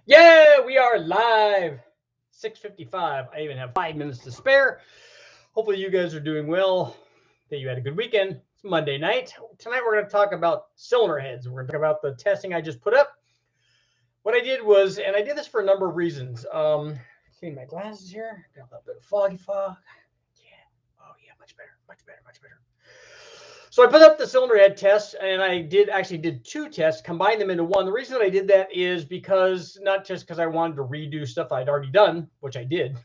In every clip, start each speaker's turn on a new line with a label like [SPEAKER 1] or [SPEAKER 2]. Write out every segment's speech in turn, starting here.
[SPEAKER 1] Yeah, we are live. 6:55. I even have 5 minutes to spare. Hopefully, you guys are doing well. That you had a good weekend. It's Monday night. Tonight, we're going to talk about cylinder heads. We're going to talk about the testing I just put up. What I did was, and I did this for a number of reasons. See my glasses here. Got a little bit of foggy fog. Yeah. Oh yeah, much better. Much better. Much better. So I put up the cylinder head test, and I did two tests, combined them into one. The reason that I did that is because not just because I wanted to redo stuff I'd already done, which I did.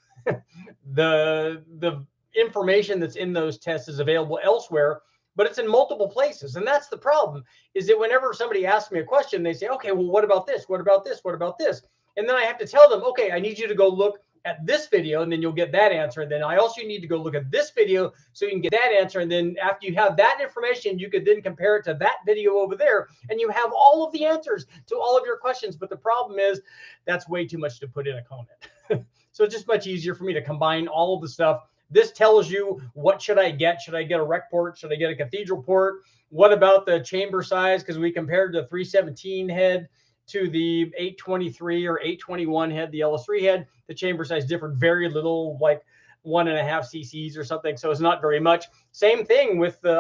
[SPEAKER 1] The information that's in those tests is available elsewhere, but it's in multiple places, and that's the problem. Is that whenever somebody asks me a question, they say, "Okay, well, what about this? What about this? What about this?" And then I have to tell them, "Okay, I need you to go look at this video, and then you'll get that answer. And then I also need to go look at this video so you can get that answer. And then after you have that information, you could then compare it to that video over there, and you have all of the answers to all of your questions." But the problem is that's way too much to put in a comment. So it's just much easier for me to combine all of the stuff. This tells you what should I get? Should I get a rec port? Should I get a cathedral port? What about the chamber size? Because we compared the 317 head to the 823 or 821 head, the LS3 head. The chamber size differed very little, like 1.5 cc's or something. So it's not very much. Same thing with the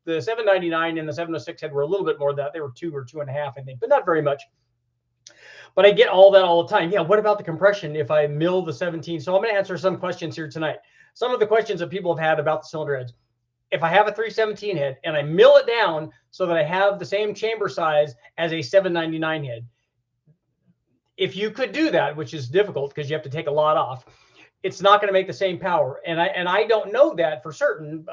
[SPEAKER 1] 799 and the 706 head were a little bit more than that. They were 2 or 2.5, I think, but not very much. But I get all that all the time. Yeah, what about the compression if I mill the 17? So I'm going to answer some questions here tonight. Some of the questions that people have had about the cylinder heads. If I have a 317 head and I mill it down so that I have the same chamber size as a 799 head, if you could do that, which is difficult because you have to take a lot off, it's not going to make the same power. And I don't know that for certain.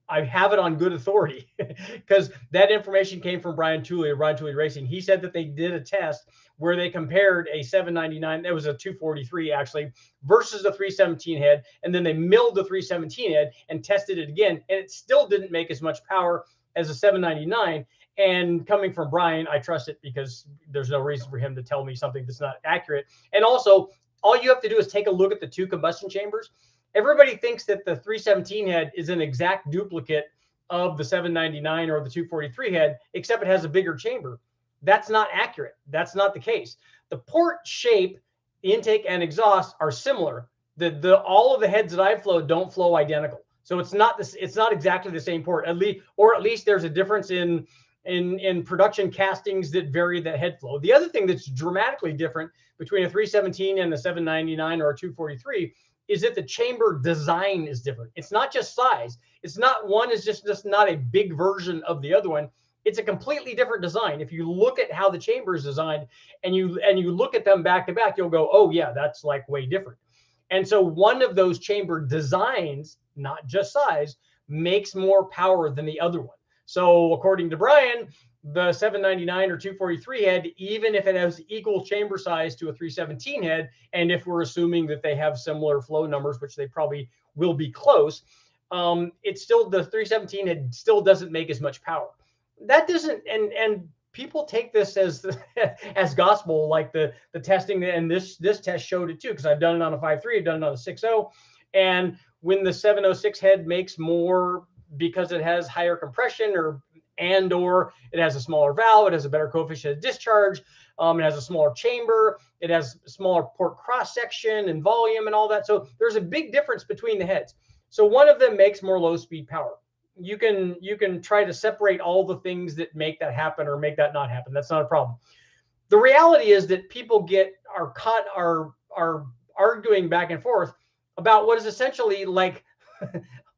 [SPEAKER 1] I have it on good authority because that information came from Brian Tooley of Brian Tooley Racing. He said that they did a test where they compared a 799, it was a 243 actually, versus the 317 head, and then they milled the 317 head and tested it again, and it still didn't make as much power as a 799. And coming from Brian, I trust it because there's no reason for him to tell me something that's not accurate. And also, all you have to do is take a look at the two combustion chambers. Everybody thinks that the 317 head is an exact duplicate of the 799 or the 243 head, except it has a bigger chamber. That's not accurate. That's not the case. The port shape, intake, and exhaust are similar. All of the heads that I've flowed don't flow identical. So it's not exactly the same port, at least there's a difference in production castings that vary the head flow. The other thing that's dramatically different between a 317 and the 799 or a 243 is that the chamber design is different. It's not just size. It's not one is just not a big version of the other one. It's a completely different design. If you look at how the chamber is designed and you look at them back to back, you'll go, oh yeah, that's like way different. And so one of those chamber designs, not just size, makes more power than the other one. So according to Brian, the 799 or 243 head, even if it has equal chamber size to a 317 head, and if we're assuming that they have similar flow numbers, which they probably will be close, it's still, the 317 head still doesn't make as much power. That doesn't, and people take this as as gospel, like the testing, and this test showed it too, because I've done it on a 5.3, I've done it on a 6.0, and when the 706 head makes more because it has higher compression or it has a smaller valve, it has a better coefficient of discharge, it has a smaller chamber, it has smaller port cross section and volume and all that. So there's a big difference between the heads. So one of them makes more low speed power. You can try to separate all the things that make that happen or make that not happen. That's not a problem. The reality is that people are arguing back and forth about what is essentially like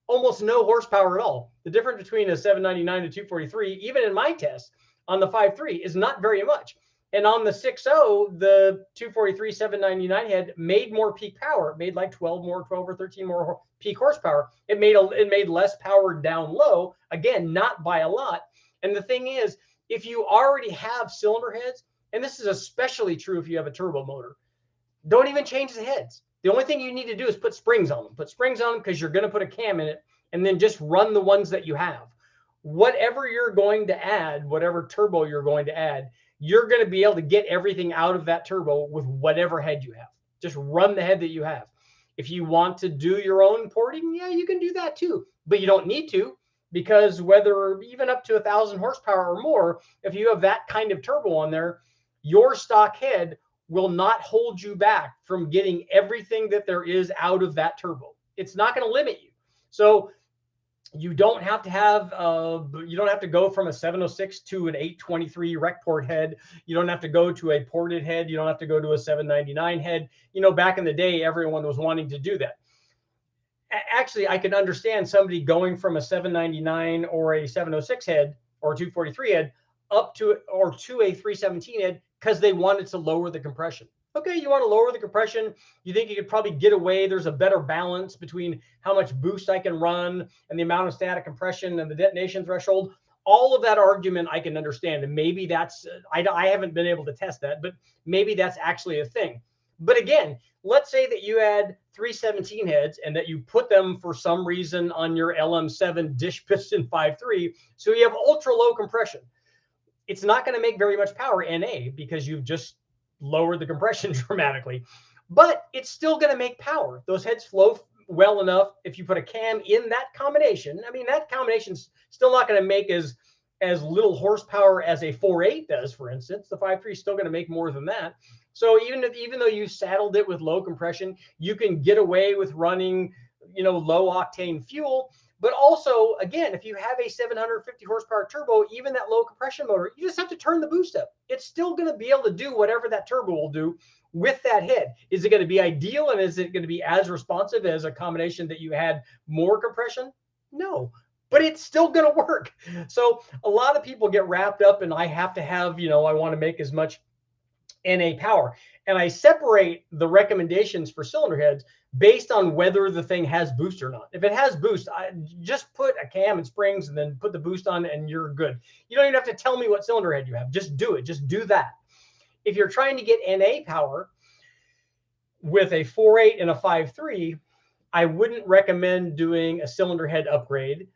[SPEAKER 1] almost no horsepower at all. The difference between a 799 and 243, even in my test on the 5.3, is not very much. And on the 6.0, the 243 799 head made more peak power. It made like 12 or 13 more peak horsepower. It made less power down low. Again, not by a lot. And the thing is, if you already have cylinder heads, and this is especially true if you have a turbo motor, don't even change the heads. The only thing you need to do is put springs on them. Put springs on them because you're going to put a cam in it, and then just run the ones that you have. Whatever you're going to add, whatever turbo you're going to add, you're going to be able to get everything out of that turbo with whatever head you have. Just run the head that you have. If you want to do your own porting, yeah, you can do that too. But you don't need to, because whether even up to 1,000 horsepower or more, if you have that kind of turbo on there, your stock head will not hold you back from getting everything that there is out of that turbo. It's not going to limit you. So you don't have to have, you don't have to go from a 706 to an 823 rec port head. You don't have to go to a ported head. You don't have to go to a 799 head. You know, back in the day, everyone was wanting to do that. Actually, I can understand somebody going from a 799 or a 706 head or 243 head up to, or to a 317 head, because they wanted to lower the compression. Okay, you want to lower the compression. You think you could probably get away. There's a better balance between how much boost I can run and the amount of static compression and the detonation threshold. All of that argument I can understand. And maybe that's, I haven't been able to test that, but maybe that's actually a thing. But again, let's say that you had 317 heads and that you put them for some reason on your LM7 dish piston 5.3. So you have ultra low compression. It's not going to make very much power NA because you've just lowered the compression dramatically, but it's still going to make power. Those heads flow well enough. If you put a cam in that combination, I mean, that combination's still not going to make as little horsepower as a 4.8 does, for instance. The 5.3 is still going to make more than that. So even though you saddled it with low compression, you can get away with running, you know, low octane fuel. But also, again, if you have a 750 horsepower turbo, even that low compression motor, you just have to turn the boost up. It's still going to be able to do whatever that turbo will do with that head. Is it going to be ideal, and is it going to be as responsive as a combination that you had more compression? No, but it's still going to work. So a lot of people get wrapped up in, I have to have, you know, I want to make as much NA power. And I separate the recommendations for cylinder heads based on whether the thing has boost or not. If it has boost, I just put a cam and springs and then put the boost on and you're good. You don't even have to tell me what cylinder head you have. Just do it. Just do that. If you're trying to get NA power with a 4.8 and a 5.3, I wouldn't recommend doing a cylinder head upgrade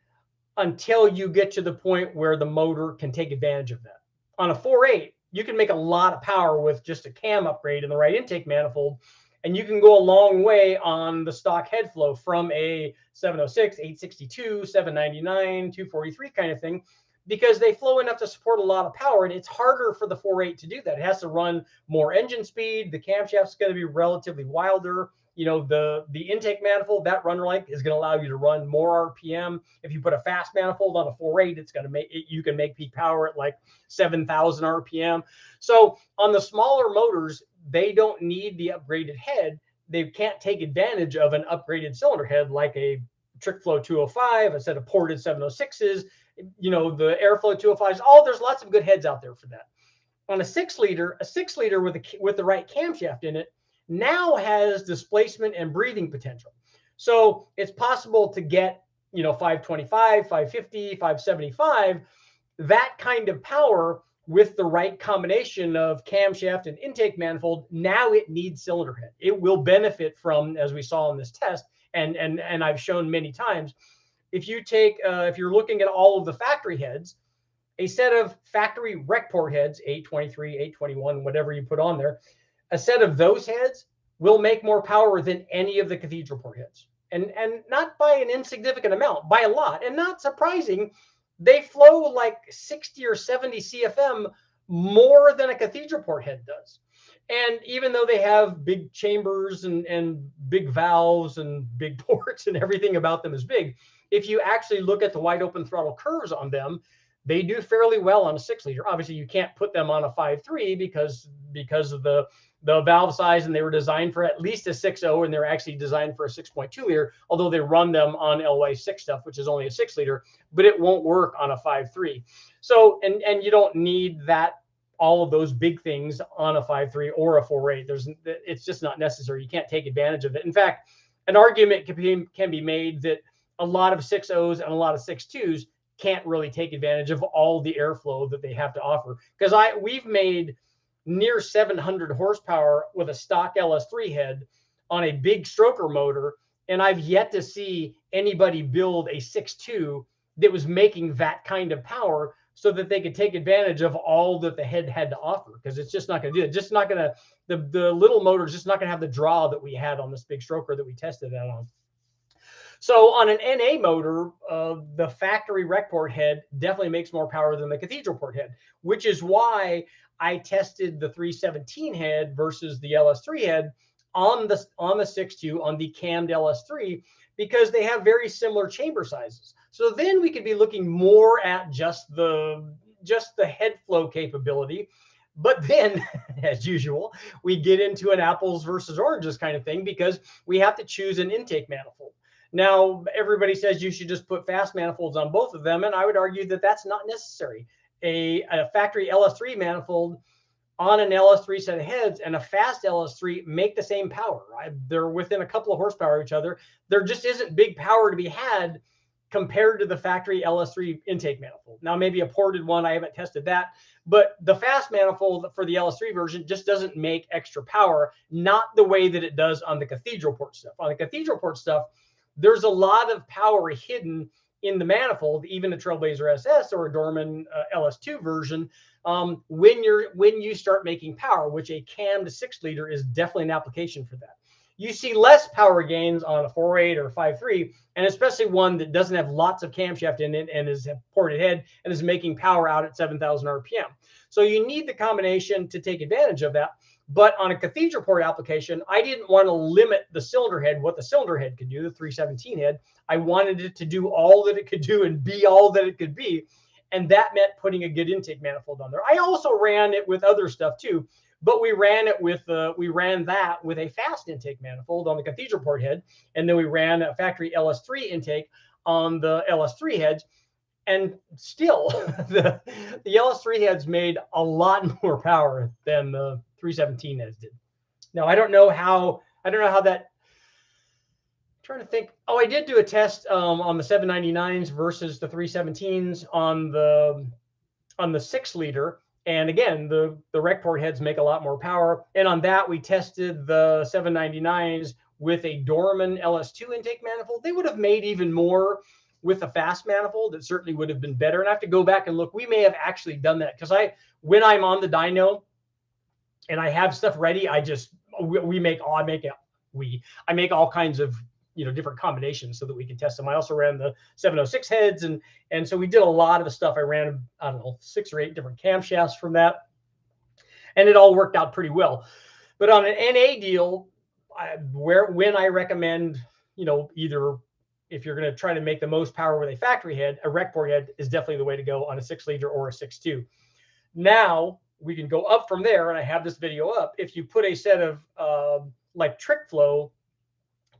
[SPEAKER 1] until you get to the point where the motor can take advantage of that. On a 4.8, you can make a lot of power with just a cam upgrade and the right intake manifold, and you can go a long way on the stock head flow from a 706, 862, 799, 243 kind of thing, because they flow enough to support a lot of power, and it's harder for the 4.8 to do that. It has to run more engine speed. The camshaft's going to be relatively wilder. You know, the intake manifold, that run length is going to allow you to run more RPM. If you put a fast manifold on a 4.8, it's going to make it, you can make peak power at like 7,000 RPM. So on the smaller motors, they don't need the upgraded head. They can't take advantage of an upgraded cylinder head like a TrickFlow 205, a set of ported 706s, you know, the Airflow 205s. There's lots of good heads out there for that. On a 6-liter, with the right camshaft in it now has displacement and breathing potential. So it's possible to get, you know, 525, 550, 575, that kind of power with the right combination of camshaft and intake manifold. Now it needs cylinder head. It will benefit from, as we saw in this test, and I've shown many times, if you take, if you're looking at all of the factory heads, a set of factory rec port heads, 823, 821, whatever you put on there, a set of those heads will make more power than any of the cathedral port heads. And not by an insignificant amount, by a lot. And not surprising, they flow like 60 or 70 CFM more than a cathedral port head does. And even though they have big chambers and big valves and big ports and everything about them is big, if you actually look at the wide open throttle curves on them, they do fairly well on a 6-liter. Obviously, you can't put them on a 5.3 because of the valve size, and they were designed for at least a 6.0, and they're actually designed for a 6.2-liter, although they run them on LY6 stuff, which is only a 6-liter, but it won't work on a 5.3. So, and you don't need all of those big things on a 5.3 or a 4.8. It's just not necessary. You can't take advantage of it. In fact, an argument can be made that a lot of 6.0s and a lot of 6.2s can't really take advantage of all the airflow that they have to offer. Because we've made near 700 horsepower with a stock LS3 head on a big stroker motor, and I've yet to see anybody build a 6.2 that was making that kind of power so that they could take advantage of all that the head had to offer, because it's just not going to do it. Just not going to, the little motor is just not going to have the draw that we had on this big stroker that we tested that on. So on an NA motor, the factory rec port head definitely makes more power than the cathedral port head, which is why I tested the 317 head versus the LS3 head on the 6.2 on the cammed LS3, because they have very similar chamber sizes. So then we could be looking more at just the head flow capability. But then, as usual, we get into an apples versus oranges kind of thing, because we have to choose an intake manifold. Now, everybody says you should just put fast manifolds on both of them, and I would argue that that's not necessary. A factory LS3 manifold on an LS3 set of heads and a fast LS3 make the same power. They're within a couple of horsepower of each other. There just isn't big power to be had compared to the factory LS3 intake manifold. Now, maybe a ported one, I haven't tested that, but the fast manifold for the LS3 version just doesn't make extra power, not the way that it does on the cathedral port stuff. On the cathedral port stuff, there's a lot of power hidden in the manifold, even a Trailblazer SS or a Dorman LS2 version. When you start making power, which a cammed 6-liter is definitely an application for that. You see less power gains on a 4.8 or 5.3, and especially one that doesn't have lots of camshaft in it and is a ported head and is making power out at 7,000 RPM. So you need the combination to take advantage of that. But on a cathedral port application, I didn't want to limit the cylinder head, what the cylinder head could do, the 317 head. I wanted it to do all that it could do and be all that it could be. And that meant putting a good intake manifold on there. I also ran it with other stuff too, but we ran that with a fast intake manifold on the cathedral port head, and then we ran a factory LS3 intake on the LS3 heads. And still, the LS3 heads made a lot more power than the 317 heads did. Now, I don't know how that. I'm trying to think. Oh, I did do a test on the 799s versus the 317s on the 6-liter. And again, the rec port heads make a lot more power. And on that, we tested the 799s with a Dorman LS2 intake manifold. They would have made even more with a fast manifold. It certainly would have been better. And I have to go back and look. We may have actually done that, because when I'm on the dyno and I have stuff ready, I make all kinds of different combinations so that we can test them. I also ran the 706 heads, and so we did a lot of the stuff. I ran, I don't know, 6 or 8 different camshafts from that, and it all worked out pretty well. But on an NA deal, when I recommend, either if you're going to try to make the most power with a factory head, a rec port head is definitely the way to go on a 6-liter or a 6.2. Now we can go up from there, and I have this video up. If you put a set of like Trick Flow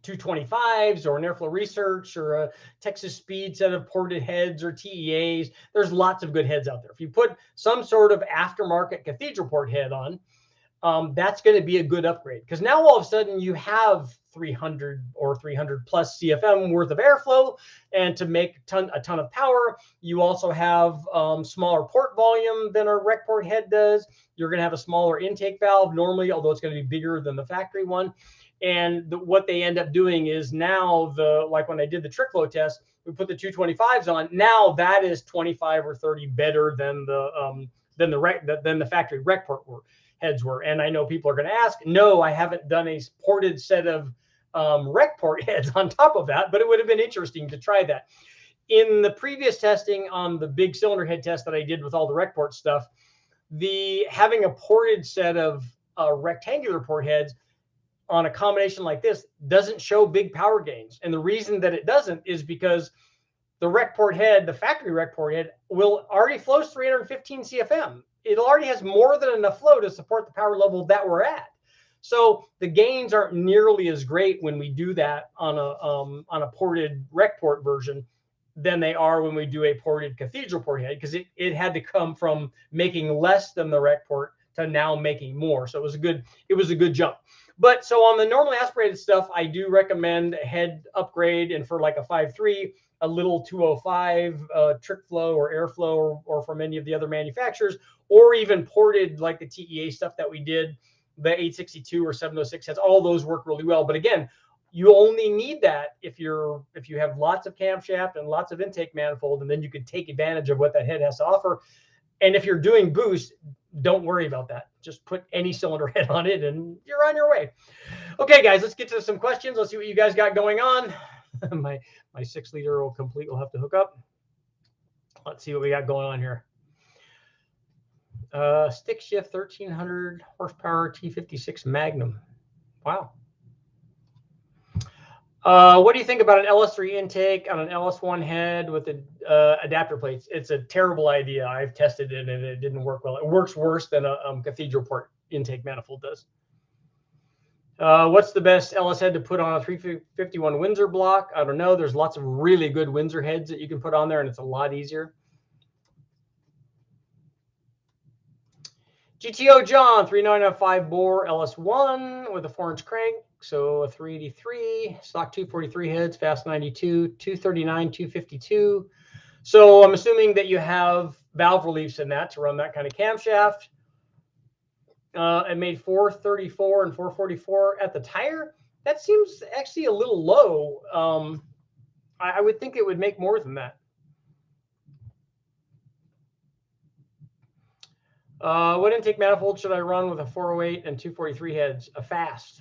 [SPEAKER 1] 225s or an Airflow Research or a Texas Speed set of ported heads or TEAs, there's lots of good heads out there. If you put some sort of aftermarket cathedral port head on, that's going to be a good upgrade, because now all of a sudden you have 300 or 300 plus CFM worth of airflow, and to make a ton of power. You also have smaller port volume than a rec port head does. You're going to have a smaller intake valve normally, although it's going to be bigger than the factory one. And what they end up doing is now like when I did the trick flow test, we put the 225s on. Now that is 25 or 30 better than the factory rec port heads were. And I know people are going to ask, no, I haven't done a ported set of rec port heads on top of that, but it would have been interesting to try that. In the previous testing on the big cylinder head test that I did with all the rec port stuff, having a ported set of rectangular port heads on a combination like this doesn't show big power gains. And the reason that it doesn't is because the rec port head, the factory rec port head, already flows 315 CFM. It already has more than enough flow to support the power level that we're at. So the gains aren't nearly as great when we do that on a ported rec port version than they are when we do a ported cathedral port head, because it had to come from making less than the rec port to now making more. So it was a good jump. But so on the normally aspirated stuff, I do recommend a head upgrade, and for like a 5.3, a little 205 trick flow or airflow or from any of the other manufacturers, or even ported like the TEA stuff that we did, the 862 or 706 heads. All those work really well. But again, you only need that if you have lots of camshaft and lots of intake manifold, and then you can take advantage of what that head has to offer. And if you're doing boost, don't worry about that. Just put any cylinder head on it and you're on your way. Okay, guys, let's get to some questions. Let's see what you guys got going on. my 6-liter will complete will have to hook up. Let's see what we got going on here. Stick shift 1300 horsepower T56 Magnum. Wow. What do you think about an LS3 intake on an LS1 head with the adapter plates? It's a terrible idea. I've tested it and it didn't work well. It works worse than a cathedral port intake manifold does. What's the best LS head to put on a 351 Windsor block? I don't know. There's lots of really good Windsor heads that you can put on there, and it's a lot easier. GTO John, 3905 bore LS1 with a 4-inch crank. So a 383, stock 243 heads, fast 92, 239, 252. So I'm assuming that you have valve reliefs in that to run that kind of camshaft. It made 434 and 444 at the tire. That seems actually a little low. I would think it would make more than that. What intake manifold should I run with a 408 and 243 heads? A fast.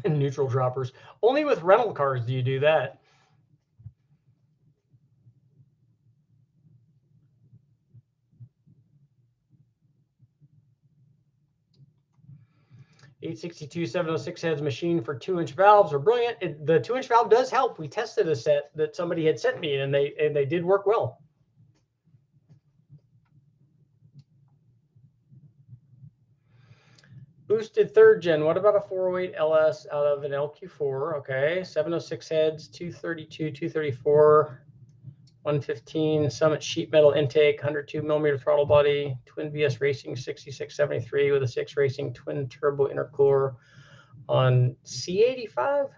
[SPEAKER 1] Neutral droppers. Only with rental cars do you do that. .862 706 heads machine for 2-inch valves are brilliant. The 2-inch valve does help. We tested a set that somebody had sent me, and they did work well. Boosted 3rd gen. What about a 408 LS out of an LQ4? Okay, 706 heads, 232, 234, 115 Summit sheet metal intake, 102 millimeter throttle body, twin VS Racing 6673 with a 6 Racing twin turbo intercooler on C85.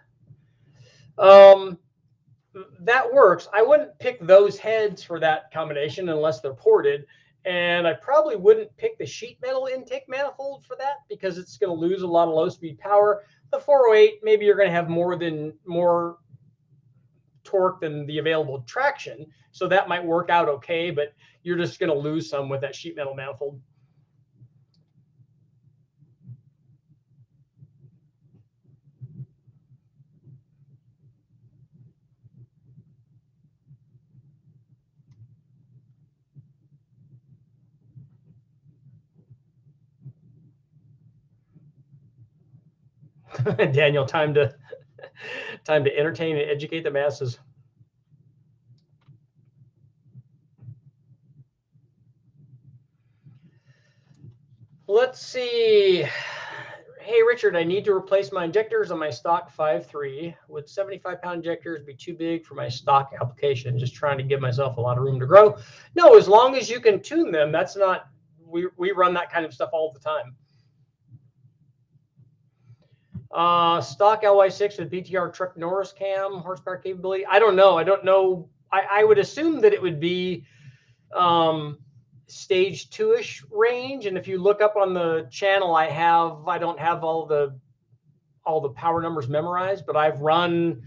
[SPEAKER 1] That works. I wouldn't pick those heads for that combination unless they're ported. And I probably wouldn't pick the sheet metal intake manifold for that because it's going to lose a lot of low speed power. The 408, maybe you're going to have more torque than the available traction. So that might work out okay, but you're just going to lose some with that sheet metal manifold. Daniel, time to entertain and educate the masses. Let's see. Hey, Richard, I need to replace my injectors on my stock 5.3. Would 75-pound injectors be too big for my stock application? Just trying to give myself a lot of room to grow. No, as long as you can tune them, that's not, we run that kind of stuff all the time. Stock LY6 with BTR truck Norris cam horsepower capability. I don't know. I would assume that it would be stage 2-ish range. And if you look up on the channel, I don't have all the power numbers memorized, but I've run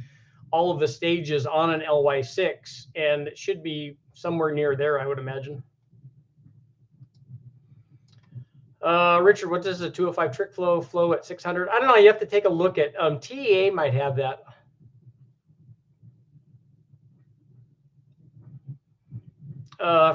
[SPEAKER 1] all of the stages on an LY6, and it should be somewhere near there, I would imagine. Richard, what does a 205 trick flow at 600? I don't know. You have to take a look at TEA might have that.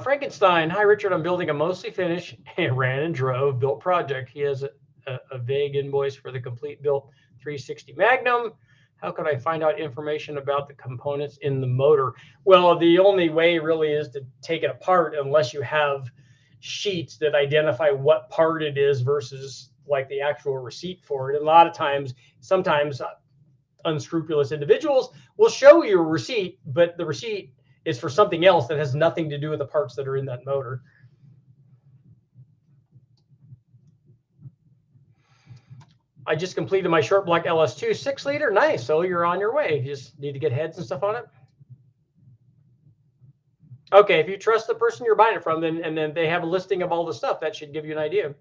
[SPEAKER 1] Frankenstein. Hi, Richard. I'm building a mostly finished ran and drove built project. He has a vague invoice for the complete built 360 Magnum. How could I find out information about the components in the motor? Well, the only way really is to take it apart unless you have sheets that identify what part it is versus like the actual receipt for it. And a lot of times, sometimes unscrupulous individuals will show you a receipt, but the receipt is for something else that has nothing to do with the parts that are in that motor. I just completed my short block LS2 6-liter. Nice. So you're on your way. You just need to get heads and stuff on it. Okay, if you trust the person you're buying it from, then they have a listing of all the stuff, that should give you an idea.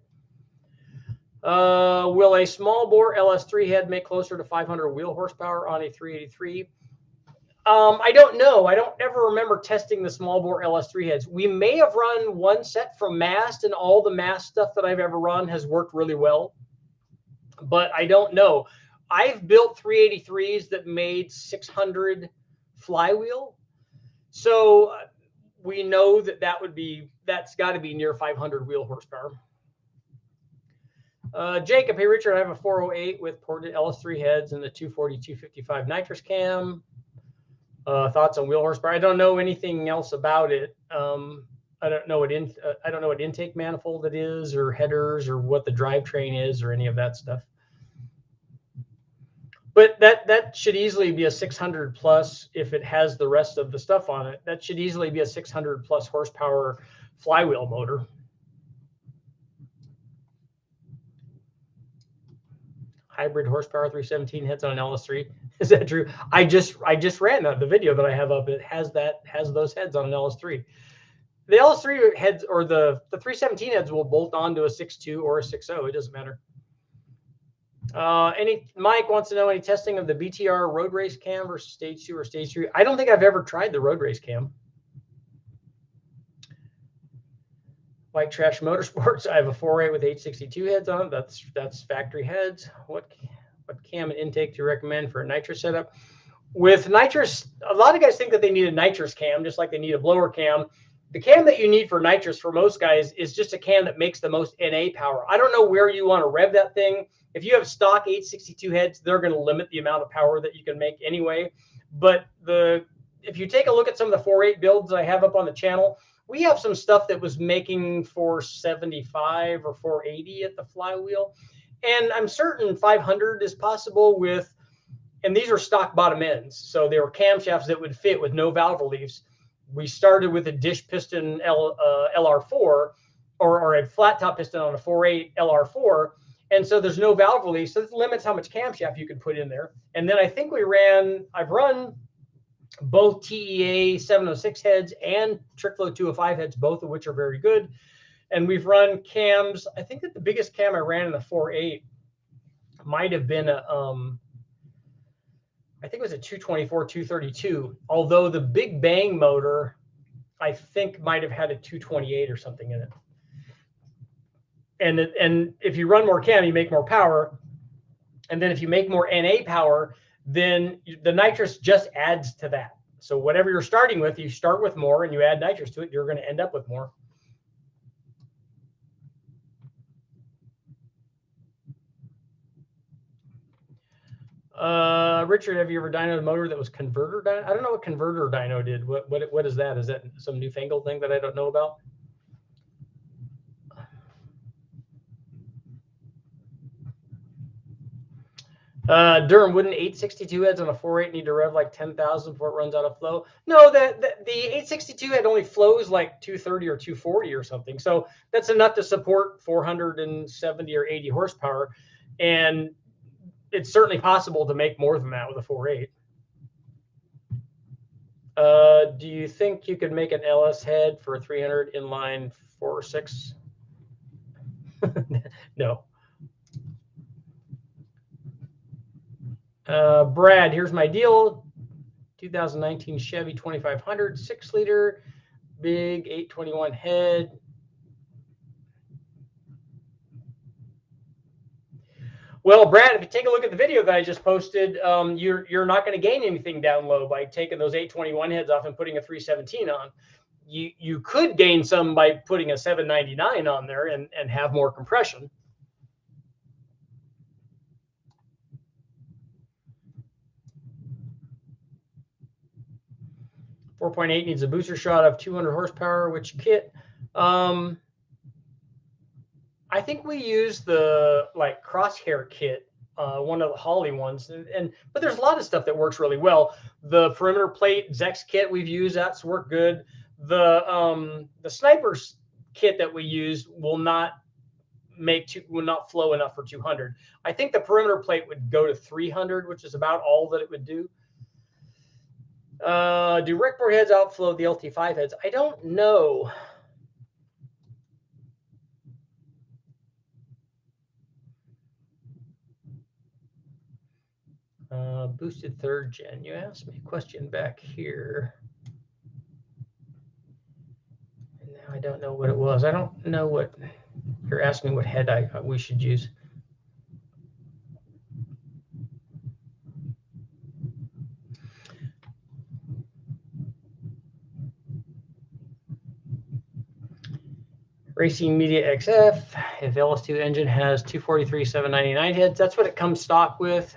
[SPEAKER 1] Will a small bore LS3 head make closer to 500 wheel horsepower on a 383? I don't know. I don't ever remember testing the small bore LS3 heads. We may have run one set from Mast, and all the Mast stuff that I've ever run has worked really well. But I don't know. I've built 383s that made 600 flywheel. So we know that that's got to be near 500 wheel horsepower. Jacob, hey Richard, I have a 408 with ported LS3 heads and the 240, 255 nitrous cam. Thoughts on wheel horsepower? I don't know anything else about it. I don't know what intake manifold it is, or headers, or what the drivetrain is, or any of that stuff. But that should easily be a 600 plus if it has the rest of the stuff on it. That should easily be a 600 plus horsepower flywheel motor. Hybrid horsepower 317 heads on an LS3. Is that true? I just ran the video that I have up. It has those heads on an LS3. The LS3 heads, or the 317 heads, will bolt onto a 6.2 or a 6.0. It doesn't matter. Mike wants to know any testing of the BTR road race cam versus stage 2 or stage 3. I don't think I've ever tried the road race cam. White Trash Motorsports, I have a 4.8 with 862 heads on it. That's factory heads. What cam and intake do you recommend for a nitrous setup? With nitrous, a lot of guys think that they need a nitrous cam, just like they need a blower cam. The cam that you need for nitrous for most guys is just a cam that makes the most NA power. I don't know where you want to rev that thing. If you have stock 862 heads, they're going to limit the amount of power that you can make anyway. But if you take a look at some of the 4.8 builds I have up on the channel, we have some stuff that was making 475 or 480 at the flywheel. And I'm certain 500 is possible with, and these are stock bottom ends. So they were camshafts that would fit with no valve reliefs. We started with a dish piston LR4 or a flat top piston on a 4.8 LR4. And so there's no valve relief. So this limits how much camshaft you can put in there. And then I think I've run both TEA 706 heads and Trickflow 205 heads, both of which are very good. And we've run cams. I think that the biggest cam I ran in the 4.8 might have been I think it was a 224, 232. Although the Big Bang motor, I think might have had a 228 or something in it. And if you run more cam, you make more power. And then if you make more NA power, then the nitrous just adds to that. So whatever you're starting with, you start with more and you add nitrous to it, you're going to end up with more. Richard, have you ever dynoed a motor that was converter dyno? I don't know what converter dyno did. What is that? Is that some newfangled thing that I don't know about? Durham, wouldn't 862 heads on a 4.8 need to rev like 10,000 before it runs out of flow? No, the 862 head only flows like 230 or 240 or something. So that's enough to support 470 or 80 horsepower. And it's certainly possible to make more than that with a 4.8. Do you think you could make an LS head for a 300 inline 4 or 6? No. Brad, here's my deal. 2019 Chevy 2500, 6-liter, big 821 head. Well, Brad, if you take a look at the video that I just posted, you're not going to gain anything down low by taking those 821 heads off and putting a 317 on. You could gain some by putting a 799 on there and have more compression. .8 needs a booster shot of 200 horsepower. Which kit? I think we use the crosshair kit, one of the Holley ones, but there's a lot of stuff that works really well. The perimeter plate Zex kit we've used, that's worked good. The Snipers kit that we use will not flow enough for 200. I think the perimeter plate would go to 300, which is about all that it would do. Do Rickboard heads outflow the LT5 heads? I don't know. boosted third gen? You asked me a question back here. And now I don't know what it was. I don't know what you're asking, what head we should use. Racing Media XF. If LS2 engine has 243 799 heads, that's what it comes stock with.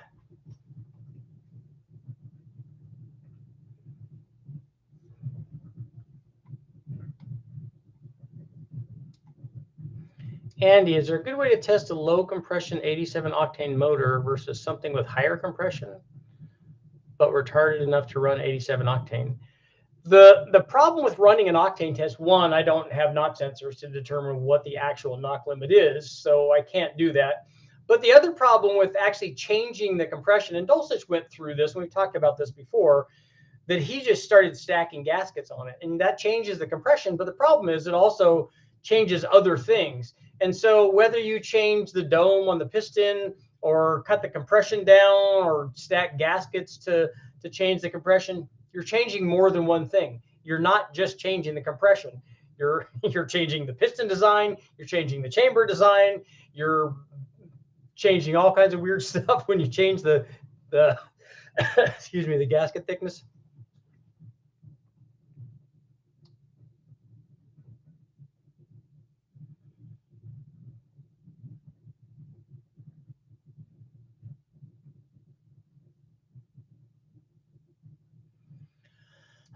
[SPEAKER 1] Andy, is there a good way to test a low compression 87 octane motor versus something with higher compression, but retarded enough to run 87 octane? The problem with running an octane test, one, I don't have knock sensors to determine what the actual knock limit is, so I can't do that. But the other problem with actually changing the compression, and Dulcich went through this, and we've talked about this before, that he just started stacking gaskets on it, and that changes the compression. But the problem is it also changes other things. And so whether you change the dome on the piston or cut the compression down or stack gaskets to change the compression, you're changing more than one thing. You're not just changing the compression. You're changing the piston design. You're changing the chamber design. You're changing all kinds of weird stuff when you change the excuse me, the gasket thickness.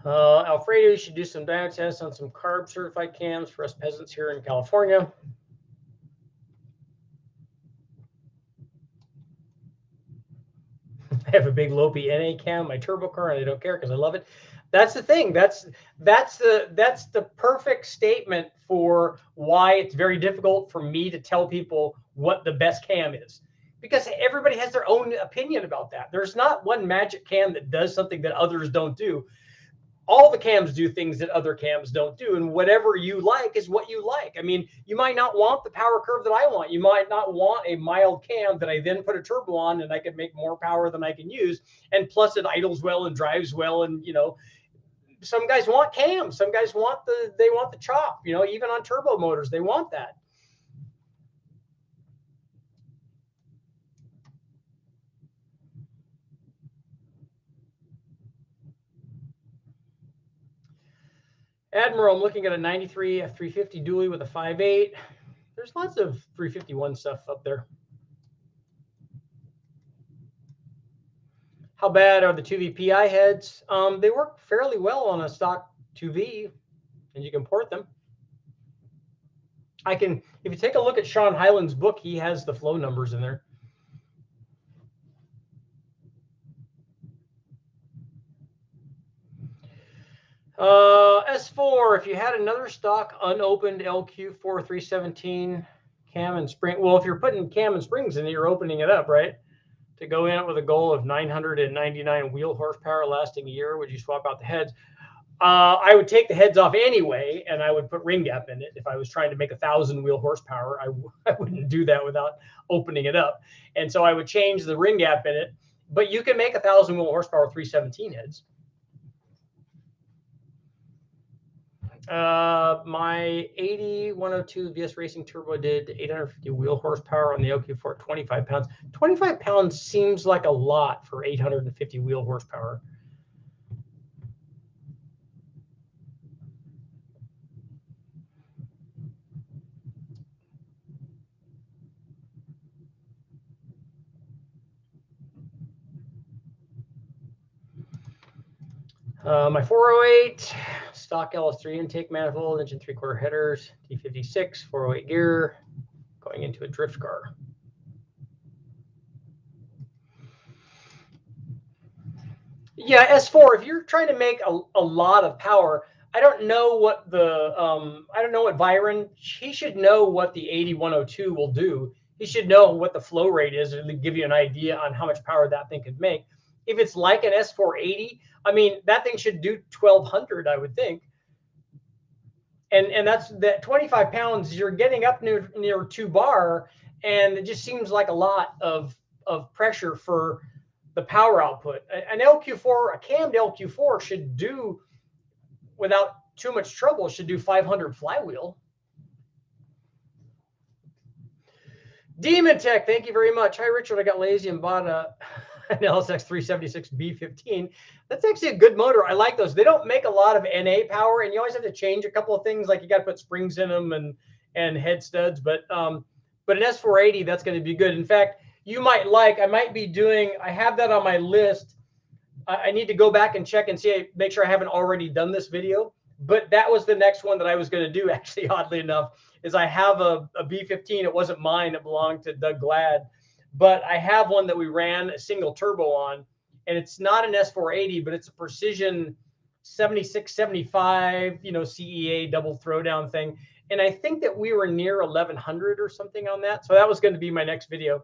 [SPEAKER 1] Alfredo, you should do some dyno tests on some carb certified cams for us peasants here in California. I have a big Lopi NA cam, my turbo car, and I don't care because I love it. That's the thing. That's the perfect statement for why it's very difficult for me to tell people what the best cam is, because everybody has their own opinion about that. There's not one magic cam that does something that others don't do. All the cams do things that other cams don't do, and whatever you like is what you like. I mean, you might not want the power curve that I want. You might not want a mild cam that I then put a turbo on and I can make more power than I can use, and plus it idles well and drives well. And you know, some guys want cams, some guys want they want the chop. You know, even on turbo motors, they want that. Admiral, I'm looking at a 93 F350 dually with a 5.8. There's lots of 351 stuff up there. How bad are the 2V PI heads? They work fairly well on a stock 2V, and you can port them. If you take a look at Sean Hyland's book, he has the flow numbers in there. S4, if you had another stock unopened LQ4 317 cam and spring, well, if you're putting cam and springs in it, you're opening it up, right? To go in with a goal of 999 wheel horsepower lasting a year, would you swap out the heads? I would take the heads off anyway, and I would put ring gap in it. If I was trying to make 1,000 wheel horsepower, I wouldn't do that without opening it up. And so I would change the ring gap in it. But you can make 1,000 wheel horsepower 317 heads. My 80-102 VS Racing Turbo did 850 wheel horsepower on the LQ4 at 25 pounds. 25 pounds seems like a lot for 850 wheel horsepower. My 408 stock LS3 intake manifold, engine 3/4 headers, T56, 408 gear, going into a drift car. Yeah, S4. If you're trying to make a lot of power, I don't know what Byron. He should know what the 80-102 will do. He should know what the flow rate is to give you an idea on how much power that thing could make. If it's like an S480, I mean, that thing should do 1,200, I would think. And that's that 25 pounds, you're getting up near 2 bar, and it just seems like a lot of pressure for the power output. An LQ4, a cammed LQ4 should do, without too much trouble, should do 500 flywheel. Demon Tech, thank you very much. Hi, Richard. I got lazy and bought an LSX 376 B15. That's actually a good motor. I like those. They don't make a lot of NA power, and you always have to change a couple of things, like you got to put springs in them and head studs. But an S480, that's going to be good. In fact, you might like, I might be doing, I have that on my list. I need to go back and check and see, make sure I haven't already done this video. But that was the next one that I was going to do, actually, oddly enough, is I have a B15. It wasn't mine. It belonged to Doug Glad. But I have one that we ran a single turbo on. And it's not an S480, but it's a Precision 7675, CEA double throwdown thing. And I think that we were near 1100 or something on that. So that was going to be my next video.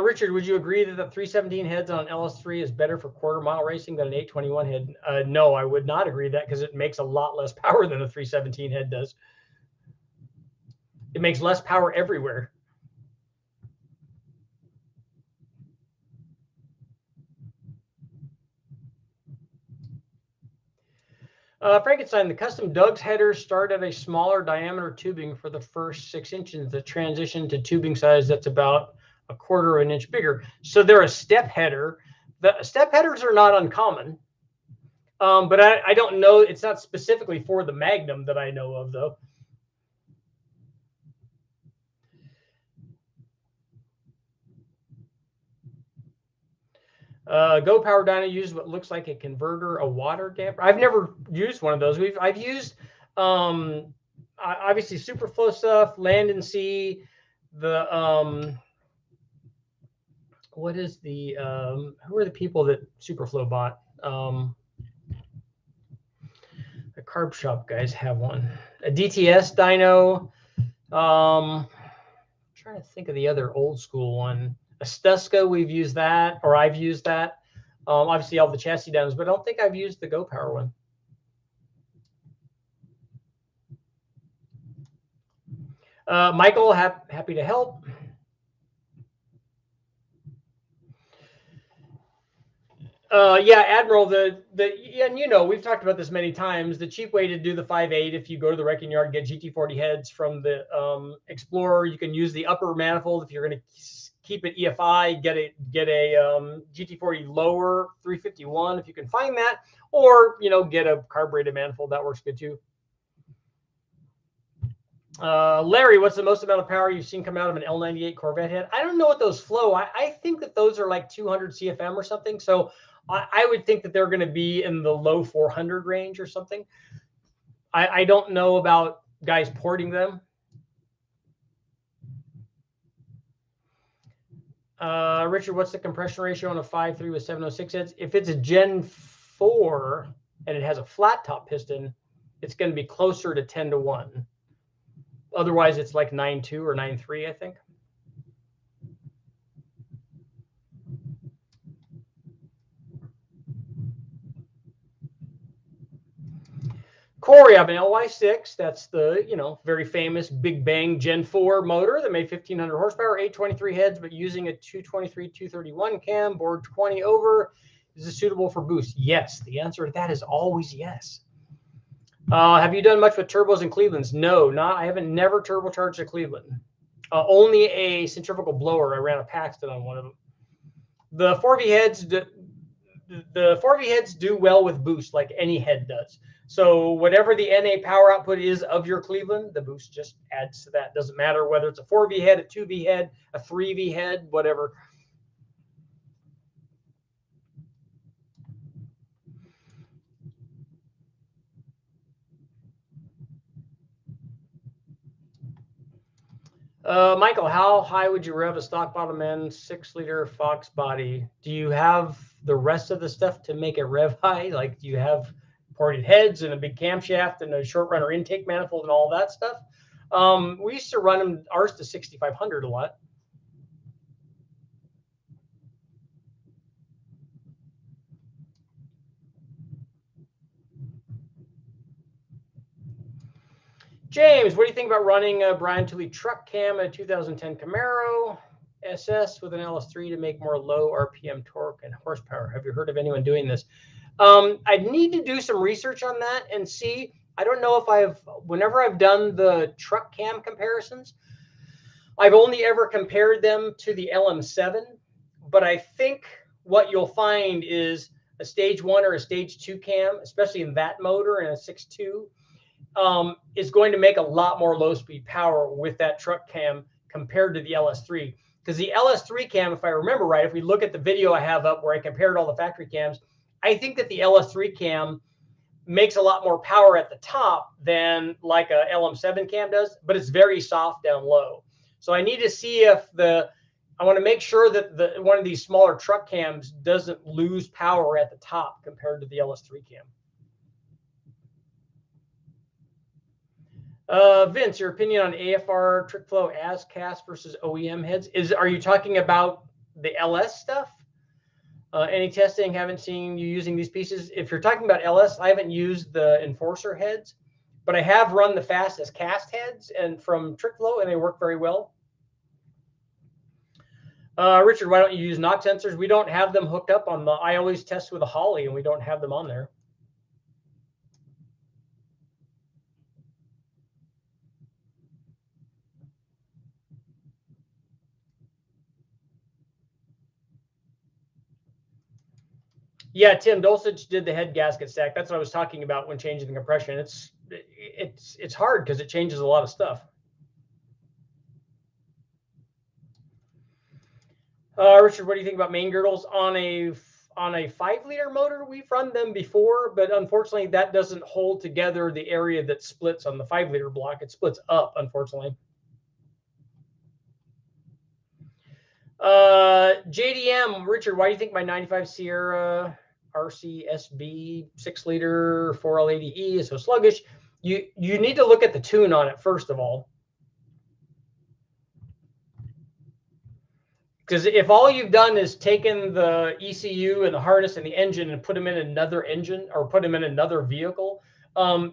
[SPEAKER 1] Richard, would you agree that the 317 heads on LS3 is better for quarter-mile racing than an 821 head? No, I would not agree that, because it makes a lot less power than a 317 head does. It makes less power everywhere. Frankenstein, the custom Doug's headers start at a smaller diameter tubing for the first 6 inches. The transition to tubing size that's about a quarter of an inch bigger. So they're a step header. The step headers are not uncommon, but I don't know. It's not specifically for the Magnum that I know of, though. Go Power Dyno uses what looks like a converter, a water damper. I've never used one of those. I've used obviously Superflow stuff, Land and Sea, the what is the who are the people that Superflow bought? The Carb Shop guys have one. A DTS dyno. I'm trying to think of the other old school one. A Stuska, we've used that, or I've used that. Obviously all the chassis dynos, but I don't think I've used the Go Power one. Michael, happy to help. Yeah, Admiral, and we've talked about this many times. The cheap way to do the 5.8, if you go to the wrecking yard, get GT40 heads from the Explorer, you can use the upper manifold. If you're going to keep it EFI, get a GT40 lower 351 if you can find that, or get a carbureted manifold. That works good too. Larry, what's the most amount of power you've seen come out of an L98 Corvette head? I don't know what those flow. I think that those are like 200 CFM or something. So I would think that they're going to be in the low 400 range or something. I don't know about guys porting them. Richard, what's the compression ratio on a 5.3 with 706 heads? If it's a Gen 4 and it has a flat top piston, it's going to be closer to 10-to-1. Otherwise, it's like 9.2 or 9.3, I think. Corey, I have an LY6. That's the, very famous Big Bang Gen 4 motor that made 1,500 horsepower, 823 heads, but using a 223, 231 cam, board 20 over. Is it suitable for boost? Yes. The answer to that is always yes. Have you done much with turbos in Cleveland's? No, I haven't never turbocharged a Cleveland. Only a centrifugal blower. I ran a Paxton on one of them. The 4V heads do well with boost, like any head does. So whatever the NA power output is of your Cleveland, the boost just adds to that. Doesn't matter whether it's a 4V head, a 2V head, a 3V head, whatever. Michael, how high would you rev a stock bottom end 6-liter Fox body? Do you have the rest of the stuff to make it rev high? Like, do you have ported heads and a big camshaft and a short runner intake manifold and all that stuff? We used to run ours to 6,500 a lot. James, what do you think about running a Brian Tooley truck cam in a 2010 Camaro SS with an LS3 to make more low RPM torque and horsepower? Have you heard of anyone doing this? I'd need to do some research on that and see. I don't know if whenever I've done the truck cam comparisons, I've only ever compared them to the LM7, but I think what you'll find is a stage 1 or a stage 2 cam, especially in that motor and a 6.2, is going to make a lot more low speed power with that truck cam compared to the LS3. Because the LS3 cam, if I remember right, if we look at the video I have up where I compared all the factory cams, I think that the LS3 cam makes a lot more power at the top than like a LM7 cam does, but it's very soft down low. So I need to see if I want to make sure that one of these smaller truck cams doesn't lose power at the top compared to the LS3 cam. Vince, your opinion on AFR trick flow as cast versus OEM heads? Are you talking about the LS stuff? Any testing? Haven't seen you using these pieces. If you're talking about LS, I haven't used the enforcer heads, but I have run the fastest cast heads and from trick flow, and they work very well. Richard, why don't you use knock sensors? We don't have them hooked up on I always test with a Holly, and we don't have them on there. Yeah, Tim Dulcich did the head gasket stack. That's what I was talking about when changing the compression. It's hard because it changes a lot of stuff. Richard, what do you think about main girdles on a 5-liter motor? We've run them before, but unfortunately that doesn't hold together the area that splits on the 5-liter block. It splits up, unfortunately. JDM, Richard, why do you think my 95 Sierra RCSB 6-liter 4L80E is so sluggish? You need to look at the tune on it first of all. Because if all you've done is taken the ECU and the harness and the engine and put them in another engine or put them in another vehicle,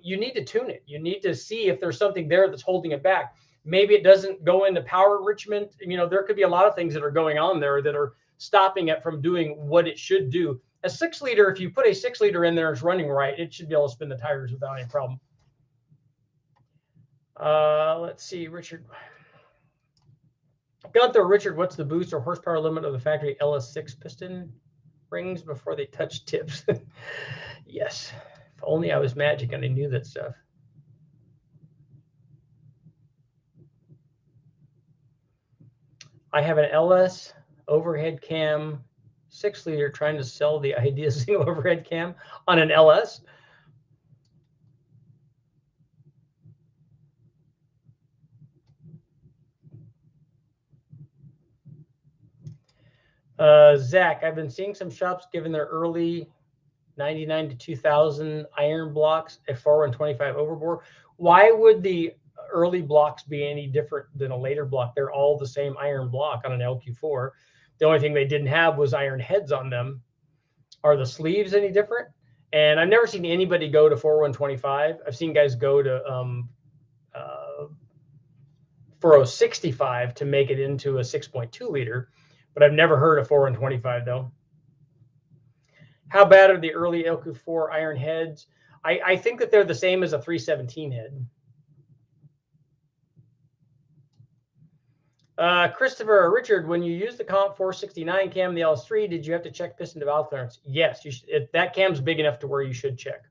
[SPEAKER 1] you need to tune it. You need to see if there's something there that's holding it back. Maybe it doesn't go into power enrichment. You know, there could be a lot of things that are going on there that are stopping it from doing what it should do. A 6-liter, if you put a 6-liter in there, it's running right. It should be able to spin the tires without any problem. Let's see, Richard. Gunther, Richard, what's the boost or horsepower limit of the factory LS6 piston rings before they touch tips? Yes. If only I was magic and I knew that stuff. I have an LS overhead cam 6-liter trying to sell the idea single overhead cam on an LS. Zach, I've been seeing some shops given their early 99 to 2000 iron blocks at 4125 overbore. Why would the early blocks be any different than a later block? They're all the same iron block on an LQ4. The only thing they didn't have was iron heads on them. Are the sleeves any different? And I've never seen anybody go to 4125. I've seen guys go to 4065 to make it into a 6.2 liter, but I've never heard of 4125 though. How bad are the early LQ4 iron heads? I think that they're the same as a 317 head. Christopher, Richard, when you use the Comp 469 cam in the LS3, did you have to check piston to valve clearance? Yes, you should. That cam's big enough to where you should check.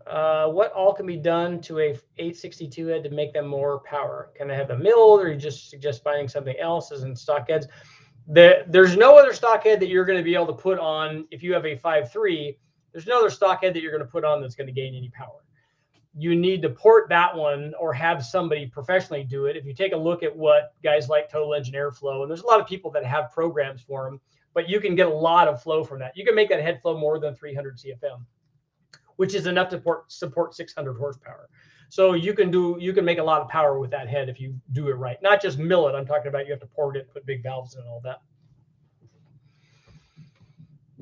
[SPEAKER 1] What all can be done to a 862 head to make them more power? Can I have them milled, or you just suggest finding something else as in stock heads? There's no other stock head that you're going to be able to put on if you have a 5.3. There's no other stock head that you're going to put on that's going to gain any power. You need to port that one or have somebody professionally do it. If you take a look at what guys like Total Engine Airflow, and there's a lot of people that have programs for them, but you can get a lot of flow from that. You can make that head flow more than 300 CFM, which is enough to support 600 horsepower. So you can make a lot of power with that head if you do it right. Not just mill it. I'm talking about you have to port it, put big valves in and all that.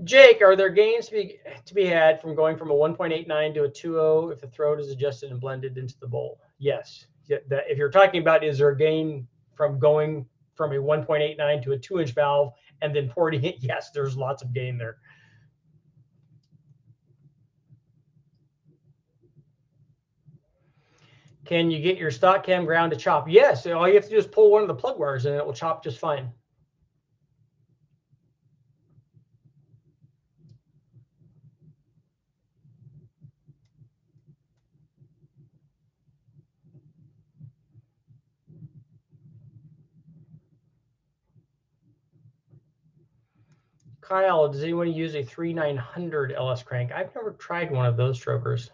[SPEAKER 1] Jake, are there gains to be had from going from a 1.89 to a 2.0 if the throat is adjusted and blended into the bowl? Yes. If you're talking about is there a gain from going from a 1.89 to a 2-inch valve and then porting it, yes, there's lots of gain there. Can you get your stock cam ground to chop? Yes. All you have to do is pull one of the plug wires and it will chop just fine. Kyle, does anyone use a 3900 LS crank? I've never tried one of those strokers.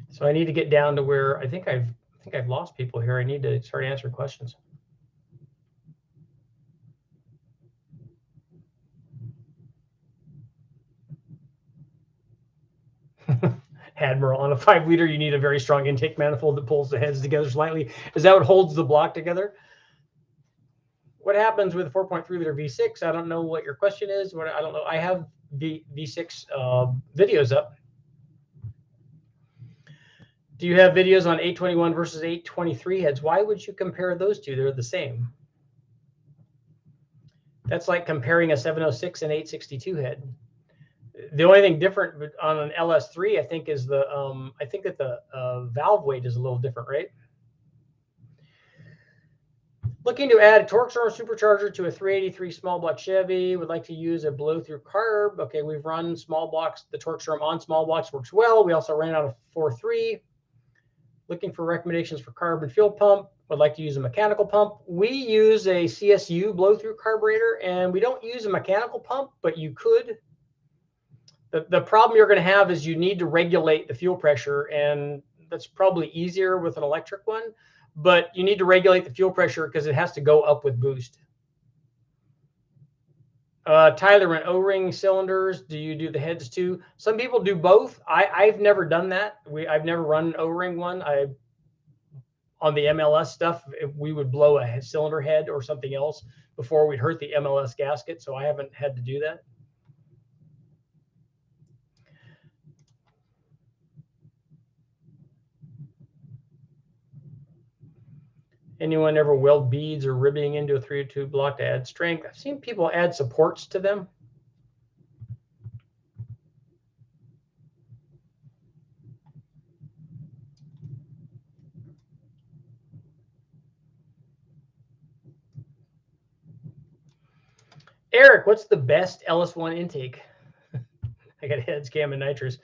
[SPEAKER 1] So I need to get down to where I think I've lost people here. I need to start answering questions. Admiral, on a 5-liter, you need a very strong intake manifold that pulls the heads together slightly. Is that what holds the block together? What happens with a 4.3-liter V6? I don't know what your question is. I don't know. I have V6 videos up. Do you have videos on 821 versus 823 heads? Why would you compare those two? They're the same. That's like comparing a 706 and 862 head. The only thing different on an LS3, I think, is the I think that the valve weight is a little different, right? Looking to add a torque storm supercharger to a 383 small block Chevy. Would like to use a blow-through carb. Okay, we've run small blocks. The torque storm on small blocks works well. We also ran out of 4.3. Looking for recommendations for carb and fuel pump. Would like to use a mechanical pump. We use a CSU blow-through carburetor, and we don't use a mechanical pump, but you could. The problem you're going to have is you need to regulate the fuel pressure, and that's probably easier with an electric one, but you need to regulate the fuel pressure because it has to go up with boost. Tyler, in O-ring cylinders, do you do the heads too? Some people do both. I've never done that. I've never run an O-ring one. On the MLS stuff, we would blow a cylinder head or something else before we'd hurt the MLS gasket, so I haven't had to do that. Anyone ever weld beads or ribbing into a 302 block to add strength? I've seen people add supports to them. Eric, what's the best LS1 intake? I got heads, cam, and nitrous.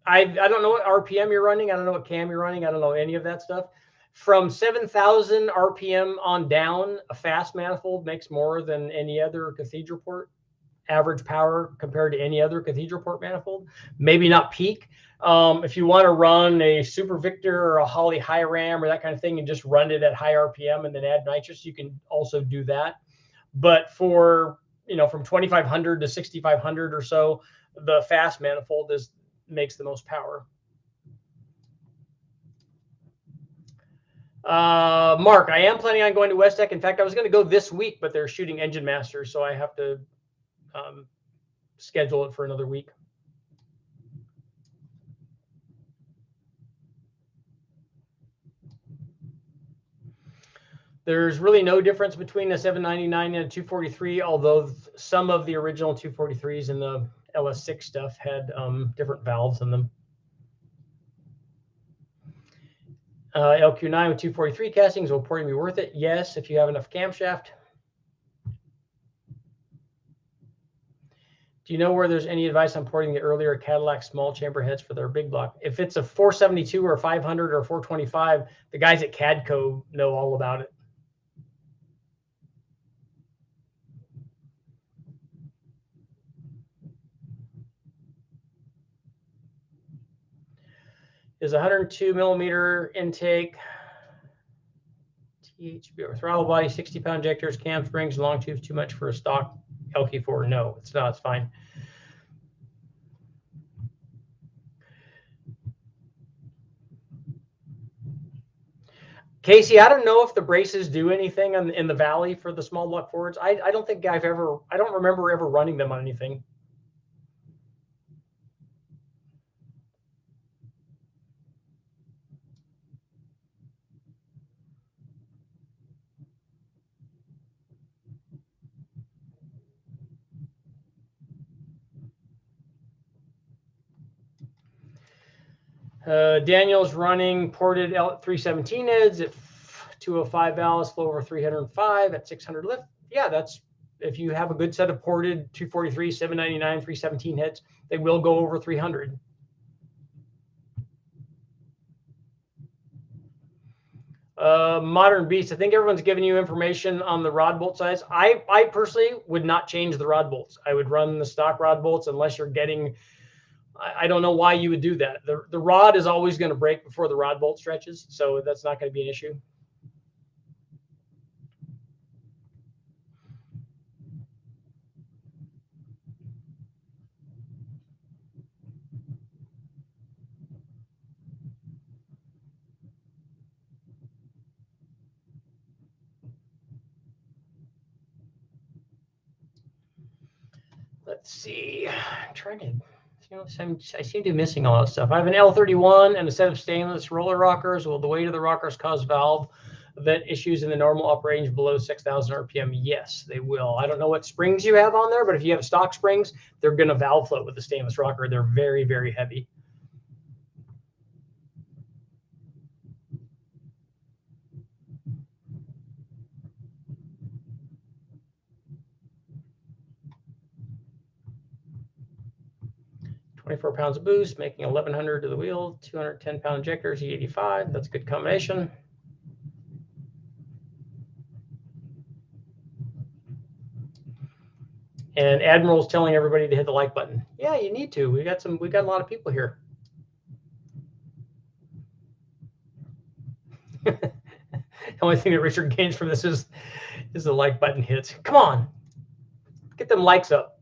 [SPEAKER 1] I don't know what RPM you're running. I don't know what cam you're running. I don't know any of that stuff. From 7,000 RPM on down, a fast manifold makes more than any other cathedral port average power compared to any other cathedral port manifold. Maybe not peak. If you want to run a Super Victor or a Holley high ram or that kind of thing and just run it at high RPM and then add nitrous, you can also do that. But for, from 2,500 to 6,500 or so, the fast manifold makes the most power. Mark, I am planning on going to West Tech. In fact, I was going to go this week, but they're shooting Engine Masters, so I have to schedule it for another week. There's really no difference between a 799 and a 243, although some of the original 243s and the LS6 stuff had different valves in them. LQ9 with 243 castings, will porting be worth it? Yes, if you have enough camshaft. Do you know where there's any advice on porting the earlier Cadillac small chamber heads for their big block? If it's a 472 or 500 or 425, the guys at Cadco know all about it. Is 102 millimeter intake, THB throttle body, 60-pound injectors, cam springs, long tubes too much for a stock LQ4? No, it's not. It's fine. Casey, I don't know if the braces do anything in the valley for the small block forwards. I don't think I don't remember ever running them on anything. Daniel's running ported L317 heads at 205 valves, flow over 305 at 600 lift. Yeah, that's if you have a good set of ported 243, 799, 317 heads, they will go over 300. Modern Beast, I think everyone's giving you information on the rod bolt size. I personally would not change the rod bolts. I would run the stock rod bolts unless you're getting, I don't know why you would do that. The rod is always going to break before the rod bolt stretches, so that's not going to be an issue. Let's see. I'm trying to, I seem to be missing all that stuff. I have an L31 and a set of stainless roller rockers. Will the weight of the rockers cause valve event issues in the normal up range below 6,000 RPM? Yes, they will. I don't know what springs you have on there, but if you have stock springs, they're going to valve float with the stainless rocker. They're very, very heavy. $24 pounds of boost, making 1,100 to the wheel, 210-pound injectors, E85. That's a good combination. And Admiral's telling everybody to hit the like button. Yeah, you need to. We got a lot of people here. The only thing that Richard gains from this is the like button hits. Come on, get them likes up.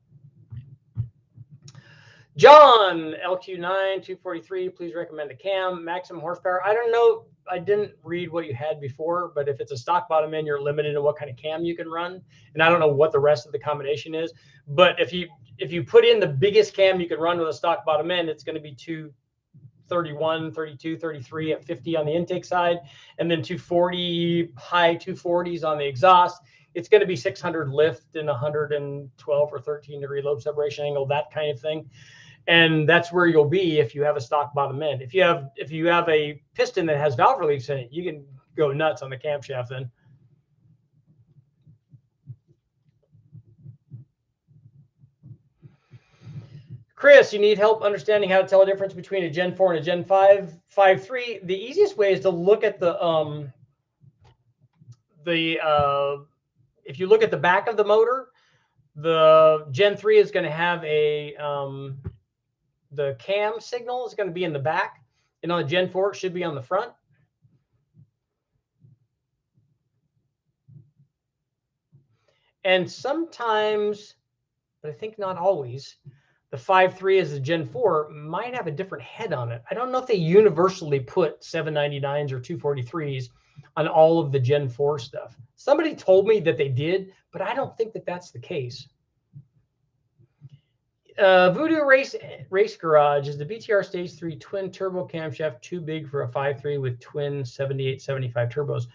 [SPEAKER 1] John, LQ9 243. Please recommend a cam. Maximum horsepower. I don't know. I didn't read what you had before, but if it's a stock bottom end, you're limited to what kind of cam you can run. And I don't know what the rest of the combination is. But if you put in the biggest cam you can run with a stock bottom end, it's going to be 231, 32, 33 at 50 on the intake side, and then 240, high 240s on the exhaust. It's going to be 600 lift and 112 or 13 degree lobe separation angle, that kind of thing. And that's where you'll be if you have a stock bottom end. If you have a piston that has valve reliefs in it, you can go nuts on the camshaft then. Chris, you need help understanding how to tell the difference between a Gen 4 and a Gen 5 5.3. The easiest way is to look at if you look at the back of the motor, the Gen 3 is going to have the cam signal is going to be in the back, and on the Gen 4 it should be on the front. And sometimes, but I think not always, the 5.3 as a Gen 4 might have a different head on it. I don't know if they universally put 799s or 243s on all of the Gen 4 stuff. Somebody told me that they did, but I don't think that that's the case. Voodoo Race Garage, is the BTR Stage 3 twin turbo camshaft too big for a 5.3 with twin 7875 turbos?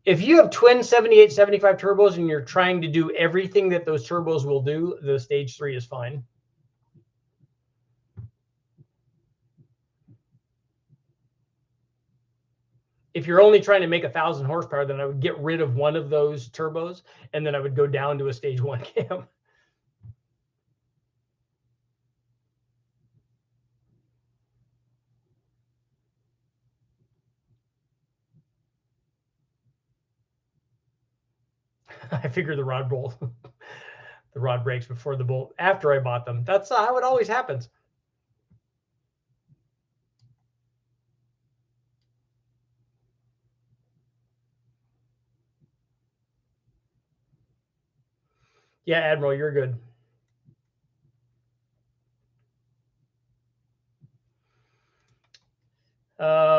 [SPEAKER 1] If you have twin 7875 turbos and you're trying to do everything that those turbos will do, the Stage 3 is fine. If you're only trying to make 1,000 horsepower, then I would get rid of one of those turbos, and then I would go down to a Stage 1 cam. I figured the rod breaks before the bolt after I bought them. That's how it always happens. Yeah, Admiral, you're good.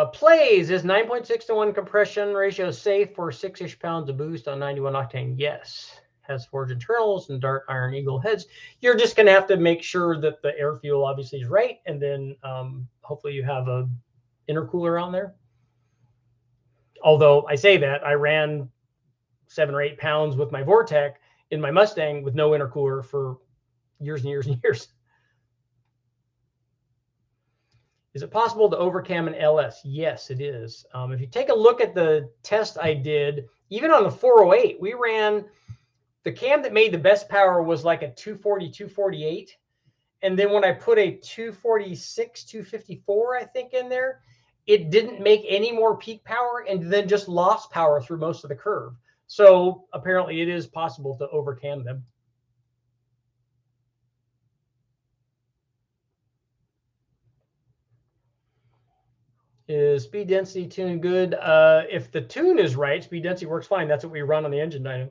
[SPEAKER 1] Plays, is 9.6 to 1 compression ratio safe for 6-ish pounds of boost on 91 octane? Yes. Has forged internals and Dart Iron Eagle heads. You're just going to have to make sure that the air fuel obviously is right, and then hopefully you have a intercooler on there. Although I say that, I ran 7 or 8 pounds with my Vortec in my Mustang with no intercooler for years and years and years. Is it possible to overcam an LS? Yes, it is. If you take a look at the test I did, even on the 408, we ran the cam that made the best power was like a 240, 248. And then when I put a 246, 254, I think in there, it didn't make any more peak power and then just lost power through most of the curve. So apparently it is possible to overcam them. Is speed density tune good? If the tune is right, speed density works fine. That's what we run on the engine dyno.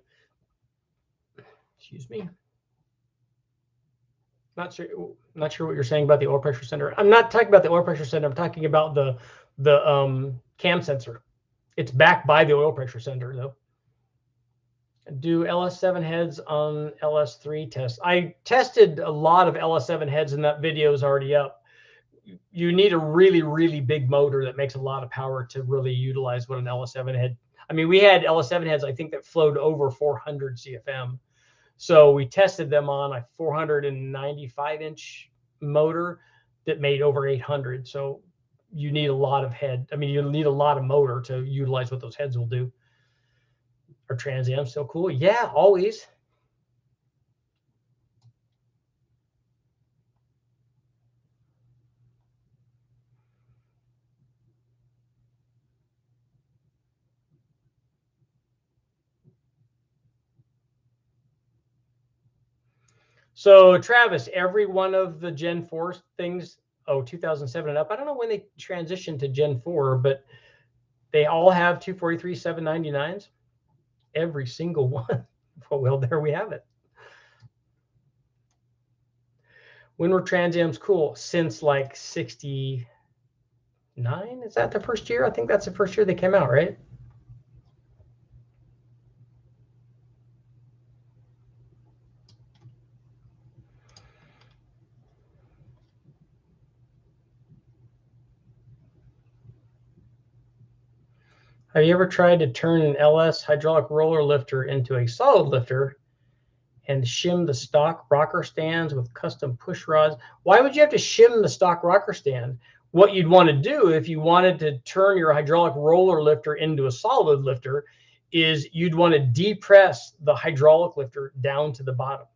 [SPEAKER 1] Excuse me. Not sure what you're saying about the oil pressure sender. I'm not talking about the oil pressure sender. I'm talking about the cam sensor. It's backed by the oil pressure sender, though. Do LS7 heads on LS3 tests? I tested a lot of LS7 heads, and that video is already up. You need a really, really big motor that makes a lot of power to really utilize what an LS7 head. I mean, we had LS7 heads, I think, that flowed over 400 CFM. So we tested them on a 495-inch motor that made over 800. So you need a lot of head. I mean, you need a lot of motor to utilize what those heads will do. Are Trans Am still cool? Yeah, always. So Travis, every one of the Gen 4 things, 2007 and up, I don't know when they transitioned to Gen 4, but they all have 243 799s. Every single one. Well, there we have it. When were Trans Ams cool? Since like 69? Is that the first year? I think that's the first year they came out, right? Have you ever tried to turn an LS hydraulic roller lifter into a solid lifter and shim the stock rocker stands with custom push rods? Why would you have to shim the stock rocker stand? What you'd want to do if you wanted to turn your hydraulic roller lifter into a solid lifter is you'd want to depress the hydraulic lifter down to the bottom.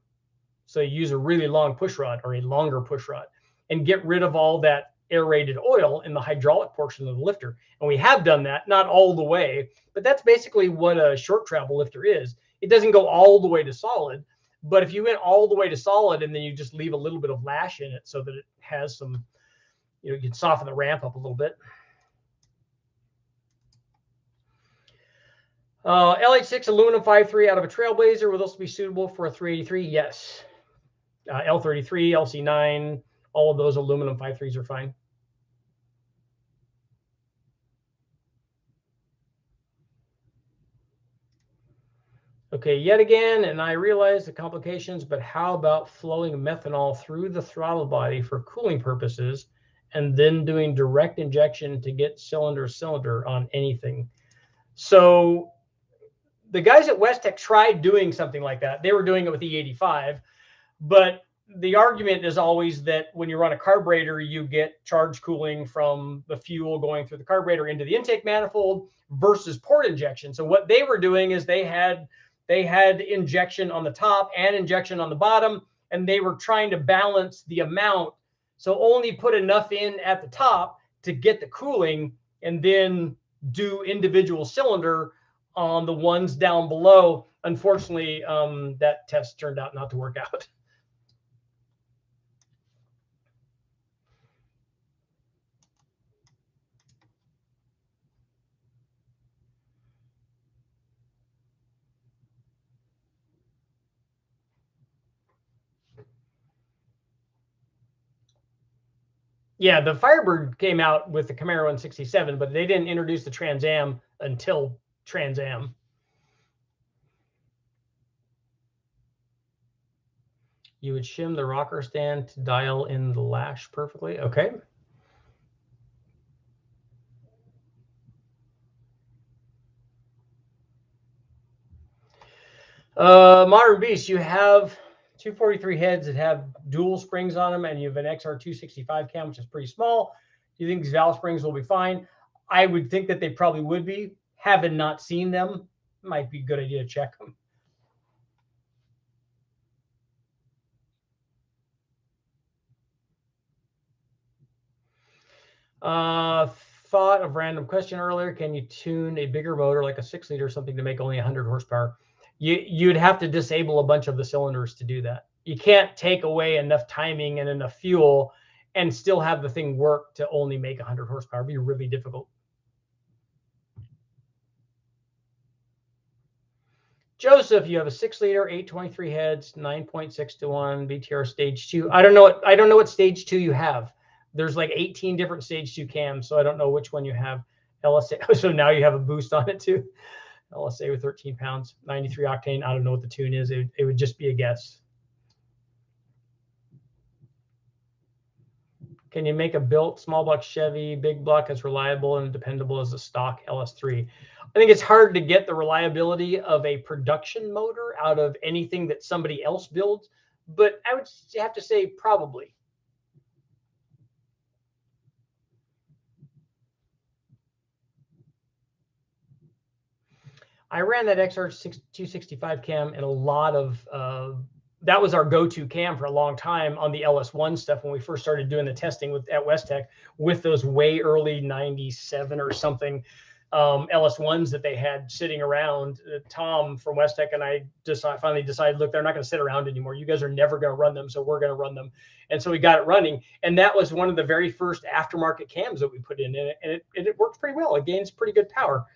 [SPEAKER 1] So you use a really long push rod or a longer push rod and get rid of all that aerated oil in the hydraulic portion of the lifter. And we have done that, not all the way, but that's basically what a short travel lifter is. It doesn't go all the way to solid, but if you went all the way to solid and then you just leave a little bit of lash in it so that it has some, you can soften the ramp up a little bit. LH6 aluminum 5.3 out of a Trailblazer, will those be suitable for a 383? Yes. L33, LC9, all of those aluminum 5.3s are fine. Okay, yet again, and I realize the complications, but how about flowing methanol through the throttle body for cooling purposes and then doing direct injection to get cylinder on anything? So the guys at Westech tried doing something like that. They were doing it with E85, but the argument is always that when you run a carburetor, you get charge cooling from the fuel going through the carburetor into the intake manifold versus port injection. So what they were doing is they had injection on the top and injection on the bottom, and they were trying to balance the amount. So only put enough in at the top to get the cooling and then do individual cylinder on the ones down below. Unfortunately, that test turned out not to work out. Yeah, the Firebird came out with the Camaro in '67, but they didn't introduce the Trans Am until Trans Am. You would shim the rocker stand to dial in the lash perfectly. Okay. Modern Beast, you have 243 heads that have dual springs on them, and you have an XR 265 cam, which is pretty small. Do you think these valve springs will be fine? I would think that they probably would be. Having not seen them, might be a good idea to check them. Thought of random question earlier. Can you tune a bigger motor like a 6-liter or something to make only 100 horsepower? You'd have to disable a bunch of the cylinders to do that. You can't take away enough timing and enough fuel and still have the thing work to only make 100 horsepower. It'd be really difficult. Joseph, you have a 6-liter, 823 heads, 9.6 to 1 BTR stage 2. I don't know what stage 2 you have. There's like 18 different stage 2 cams, so I don't know which one you have. LSA. So now you have a boost on it too. LSA with 13 pounds, 93 octane. I don't know what the tune is. It would just be a guess. Can you make a built small block Chevy big block as reliable and dependable as the stock LS3? I think it's hard to get the reliability of a production motor out of anything that somebody else builds, but I would have to say probably. I ran that XR 265 cam in a lot of, that was our go-to cam for a long time on the LS1 stuff when we first started doing the testing at West Tech with those way early 97 or something LS1s that they had sitting around. Tom from West Tech and I finally decided, look, they're not going to sit around anymore. You guys are never going to run them, so we're going to run them. And so we got it running. And that was one of the very first aftermarket cams that we put in it. And it works pretty well. It gains pretty good power.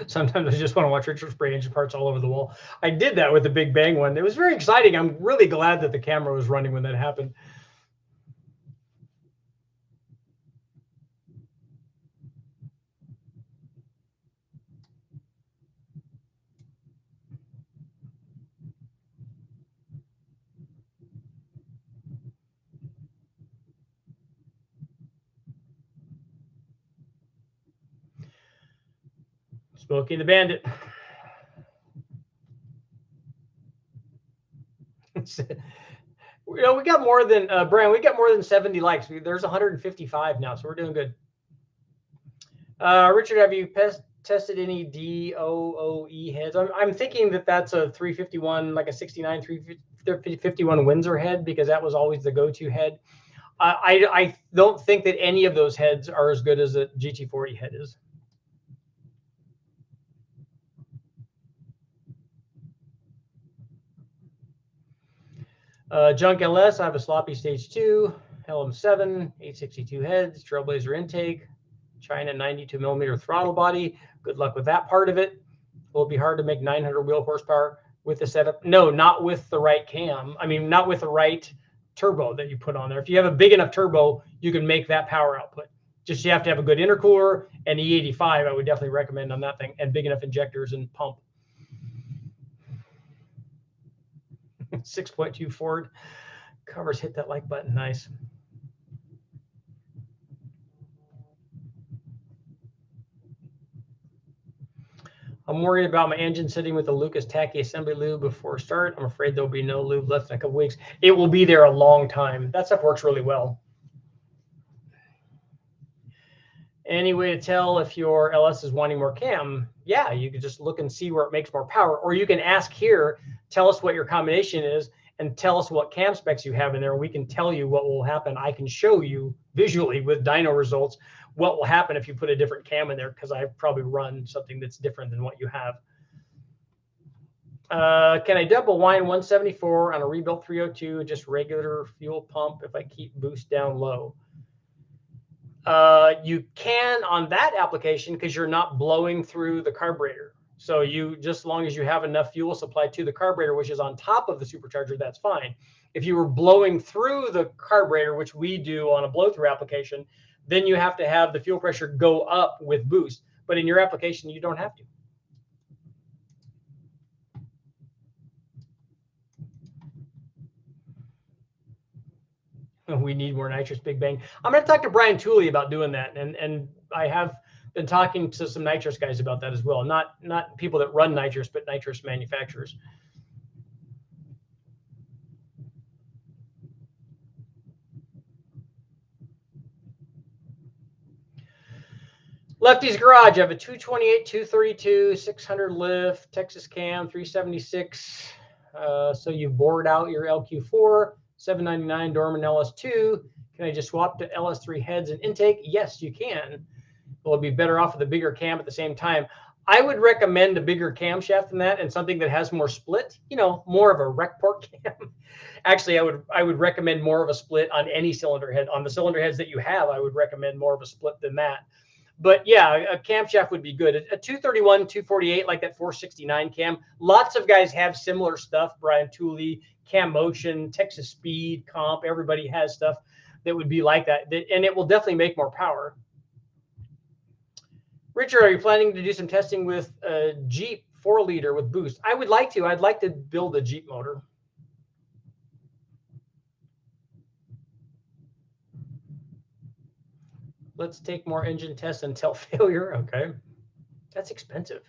[SPEAKER 1] Sometimes I just want to watch Richard spray engine parts all over the wall. I did that with the Big Bang one. It was very exciting. I'm really glad that the camera was running when that happened. Smokey the Bandit. We got more than Brian. We got more than 70 likes. There's 155 now, so we're doing good. Richard, have you tested any DOOE heads? I'm thinking that that's a 351, like a 69 351 Windsor head, because that was always the go-to head. I don't think that any of those heads are as good as a GT40 head is. Junk LS, I have a sloppy stage 2, LM7, 862 heads, Trailblazer intake, China 92 millimeter throttle body. Good luck with that part of it. Will it be hard to make 900 wheel horsepower with the setup? No, not with the right cam. I mean, not with the right turbo that you put on there. If you have a big enough turbo, you can make that power output. Just you have to have a good intercooler and E85. I would definitely recommend on that thing, and big enough injectors and pump. 6.2 Ford covers. Hit that like button. Nice. I'm worried about my engine sitting with the Lucas tacky assembly lube before start. I'm afraid there'll be no lube left in a couple weeks. It will be there a long time. That stuff works really well. Any way to tell if your LS is wanting more cam? Yeah, you can just look and see where it makes more power, or you can ask here, tell us what your combination is and tell us what cam specs you have in there. We can tell you what will happen. I can show you visually with dyno results what will happen if you put a different cam in there, because I've probably run something that's different than what you have. Can I double wind 174 on a rebuilt 302, just regular fuel pump if I keep boost down low? You can on that application because you're not blowing through the carburetor. So you, just as long as you have enough fuel supply to the carburetor, which is on top of the supercharger, that's fine. If you were blowing through the carburetor, which we do on a blow through application, then you have to have the fuel pressure go up with boost. But in your application, you don't have to. We need more nitrous, Big Bang. I'm going to talk to Brian Tooley about doing that, and I have been talking to some nitrous guys about that as well. Not people that run nitrous, but nitrous manufacturers. Lefty's Garage. I have a 228, 232, 600 lift, Texas cam, 376. So you bored out your LQ4, 799 Dorman LS2. Can I just swap to LS3 heads and intake? Yes, you can. Will be better off with a bigger cam at the same time. I would recommend a bigger camshaft than that and something that has more split, you know, more of a rec port cam. Actually, I would recommend more of a split on any cylinder head. On the cylinder heads that you have, I would recommend more of a split than that. But yeah, a camshaft would be good. A 231, 248, like that 469 cam. Lots of guys have similar stuff. Brian Tooley, Cam Motion, Texas Speed, Comp, everybody has stuff that would be like that. And it will definitely make more power. Richard, are you planning to do some testing with a Jeep 4-liter with boost? I would like to. I'd like to build a Jeep motor. Let's take more engine tests until failure. Okay. That's expensive.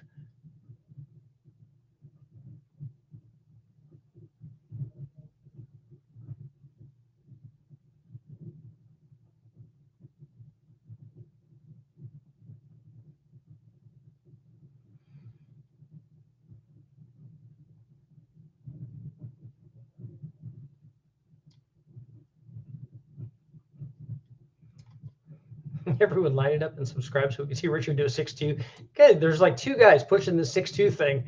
[SPEAKER 1] Everyone line it up and subscribe so we can see Richard do a 6.2. Okay, there's like 2 guys pushing the 6.2 thing.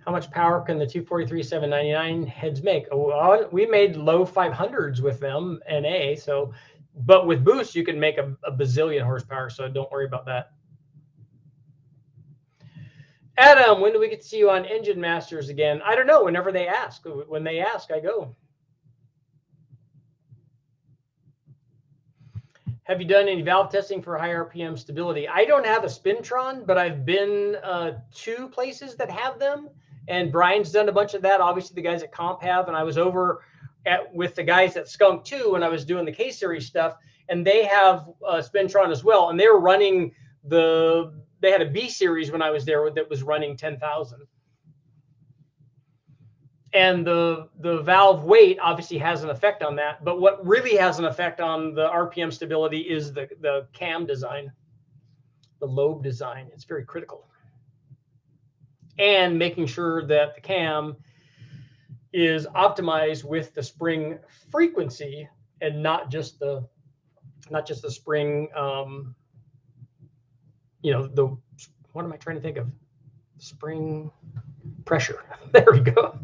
[SPEAKER 1] How much power can the 243 799 heads make? Oh, we made low 500s with them NA. So, but with boost, you can make a bazillion horsepower. So don't worry about that. Adam, when do we get to see you on Engine Masters again? I don't know. Whenever they ask. When they ask, I go. Have you done any valve testing for high RPM stability? I don't have a Spintron, but I've been 2 places that have them. And Brian's done a bunch of that. Obviously, the guys at Comp have. And I was over with the guys at Skunk too when I was doing the K-Series stuff. And they have a Spintron as well. And they were running they had a B series when I was there that was running 10,000. And the valve weight obviously has an effect on that. But what really has an effect on the RPM stability is the cam design, the lobe design. It's very critical. And making sure that the cam is optimized with the spring frequency and not just the spring, what am I trying to think of? Spring pressure. There we go.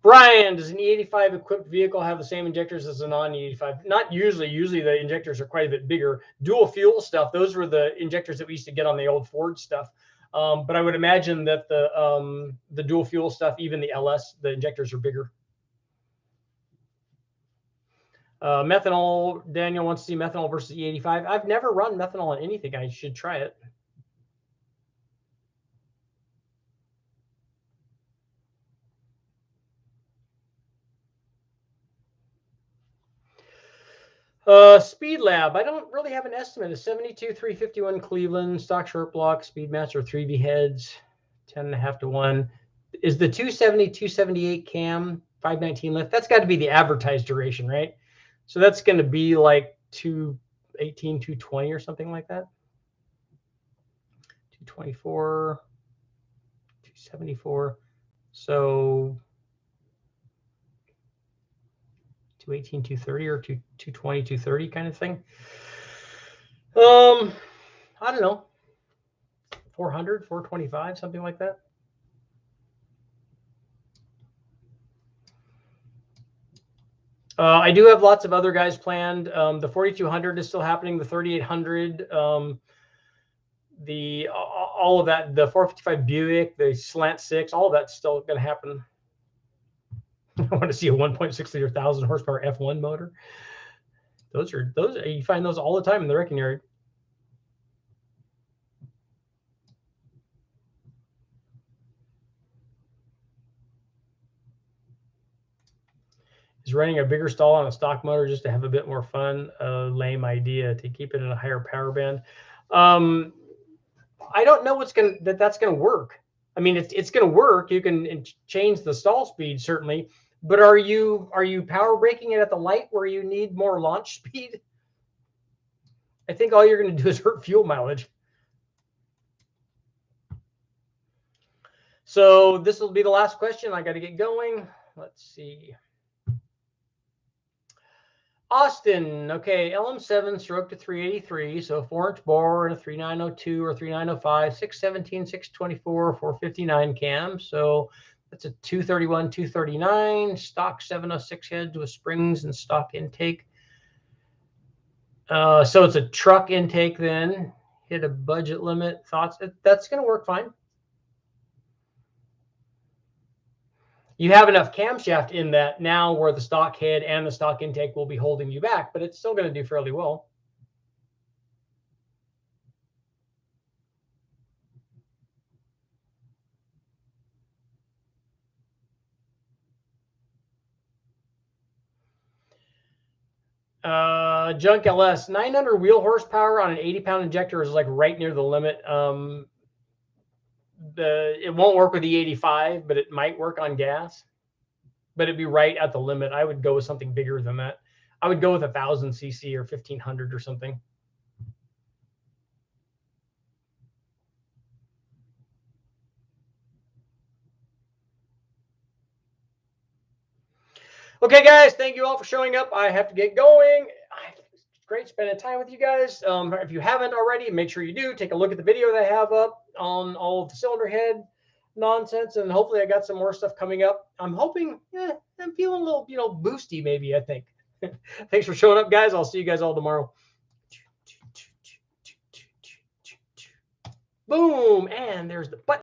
[SPEAKER 1] Brian, does an E85 equipped vehicle have the same injectors as a non-E85? Not usually. Usually the injectors are quite a bit bigger. Dual fuel stuff, those were the injectors that we used to get on the old Ford stuff. But I would imagine that the dual fuel stuff, even the LS, the injectors are bigger. Methanol, Daniel wants to see methanol versus E85. I've never run methanol on anything. I should try it. Speed Lab. I don't really have an estimate. It's 72, 351 Cleveland, stock short block, Speedmaster 3B heads, 10.5 to 1. Is the 270, 278 cam, 519 lift? That's got to be the advertised duration, right? So that's going to be like 218, 220 or something like that. 224, 274. So 218, 230 or 220, 230 kind of thing. I don't know. 400, 425, something like that. I do have lots of other guys planned. The 4200 is still happening. The 3800, all of that, the 455 Buick, the Slant 6, all of that's still going to happen. I want to see a 1.6 liter 1,000 horsepower F1 motor. Those you find those all the time in the wrecking yard. Is running a bigger stall on a stock motor just to have a bit more fun a lame idea to keep it in a higher power band? I don't know that's gonna work. I mean, it's gonna work. You can change the stall speed certainly, but are you power braking it at the light where you need more launch speed? I think all you're gonna do is hurt fuel mileage. So this will be the last question. I got to get going. Let's see. Austin, okay, LM7 stroke to 383, so 4-inch bore and a 3902 or 3905, 617, 624, 459 cam. So that's a 231, 239, stock 706 heads with springs and stock intake. So it's a truck intake then. Hit a budget limit. Thoughts? That's going to work fine. You have enough camshaft in that now where the stock head and the stock intake will be holding you back, but it's still going to do fairly well. Junk LS, 900 wheel horsepower on an 80-pound injector is like right near the limit. It won't work with the 85, but it might work on gas. But it'd be right at the limit. I would go with something bigger than that. I would go with 1,000 cc or 1,500 or something. Okay, guys, thank you all for showing up. I have to get going. It's great spending time with you guys. If you haven't already, make sure you do. Take a look at the video that I have up on all of the cylinder head nonsense, and hopefully I got some more stuff coming up. I'm hoping, I'm feeling a little, boosty maybe, I think. Thanks for showing up, guys. I'll see you guys all tomorrow. Boom, and there's the button.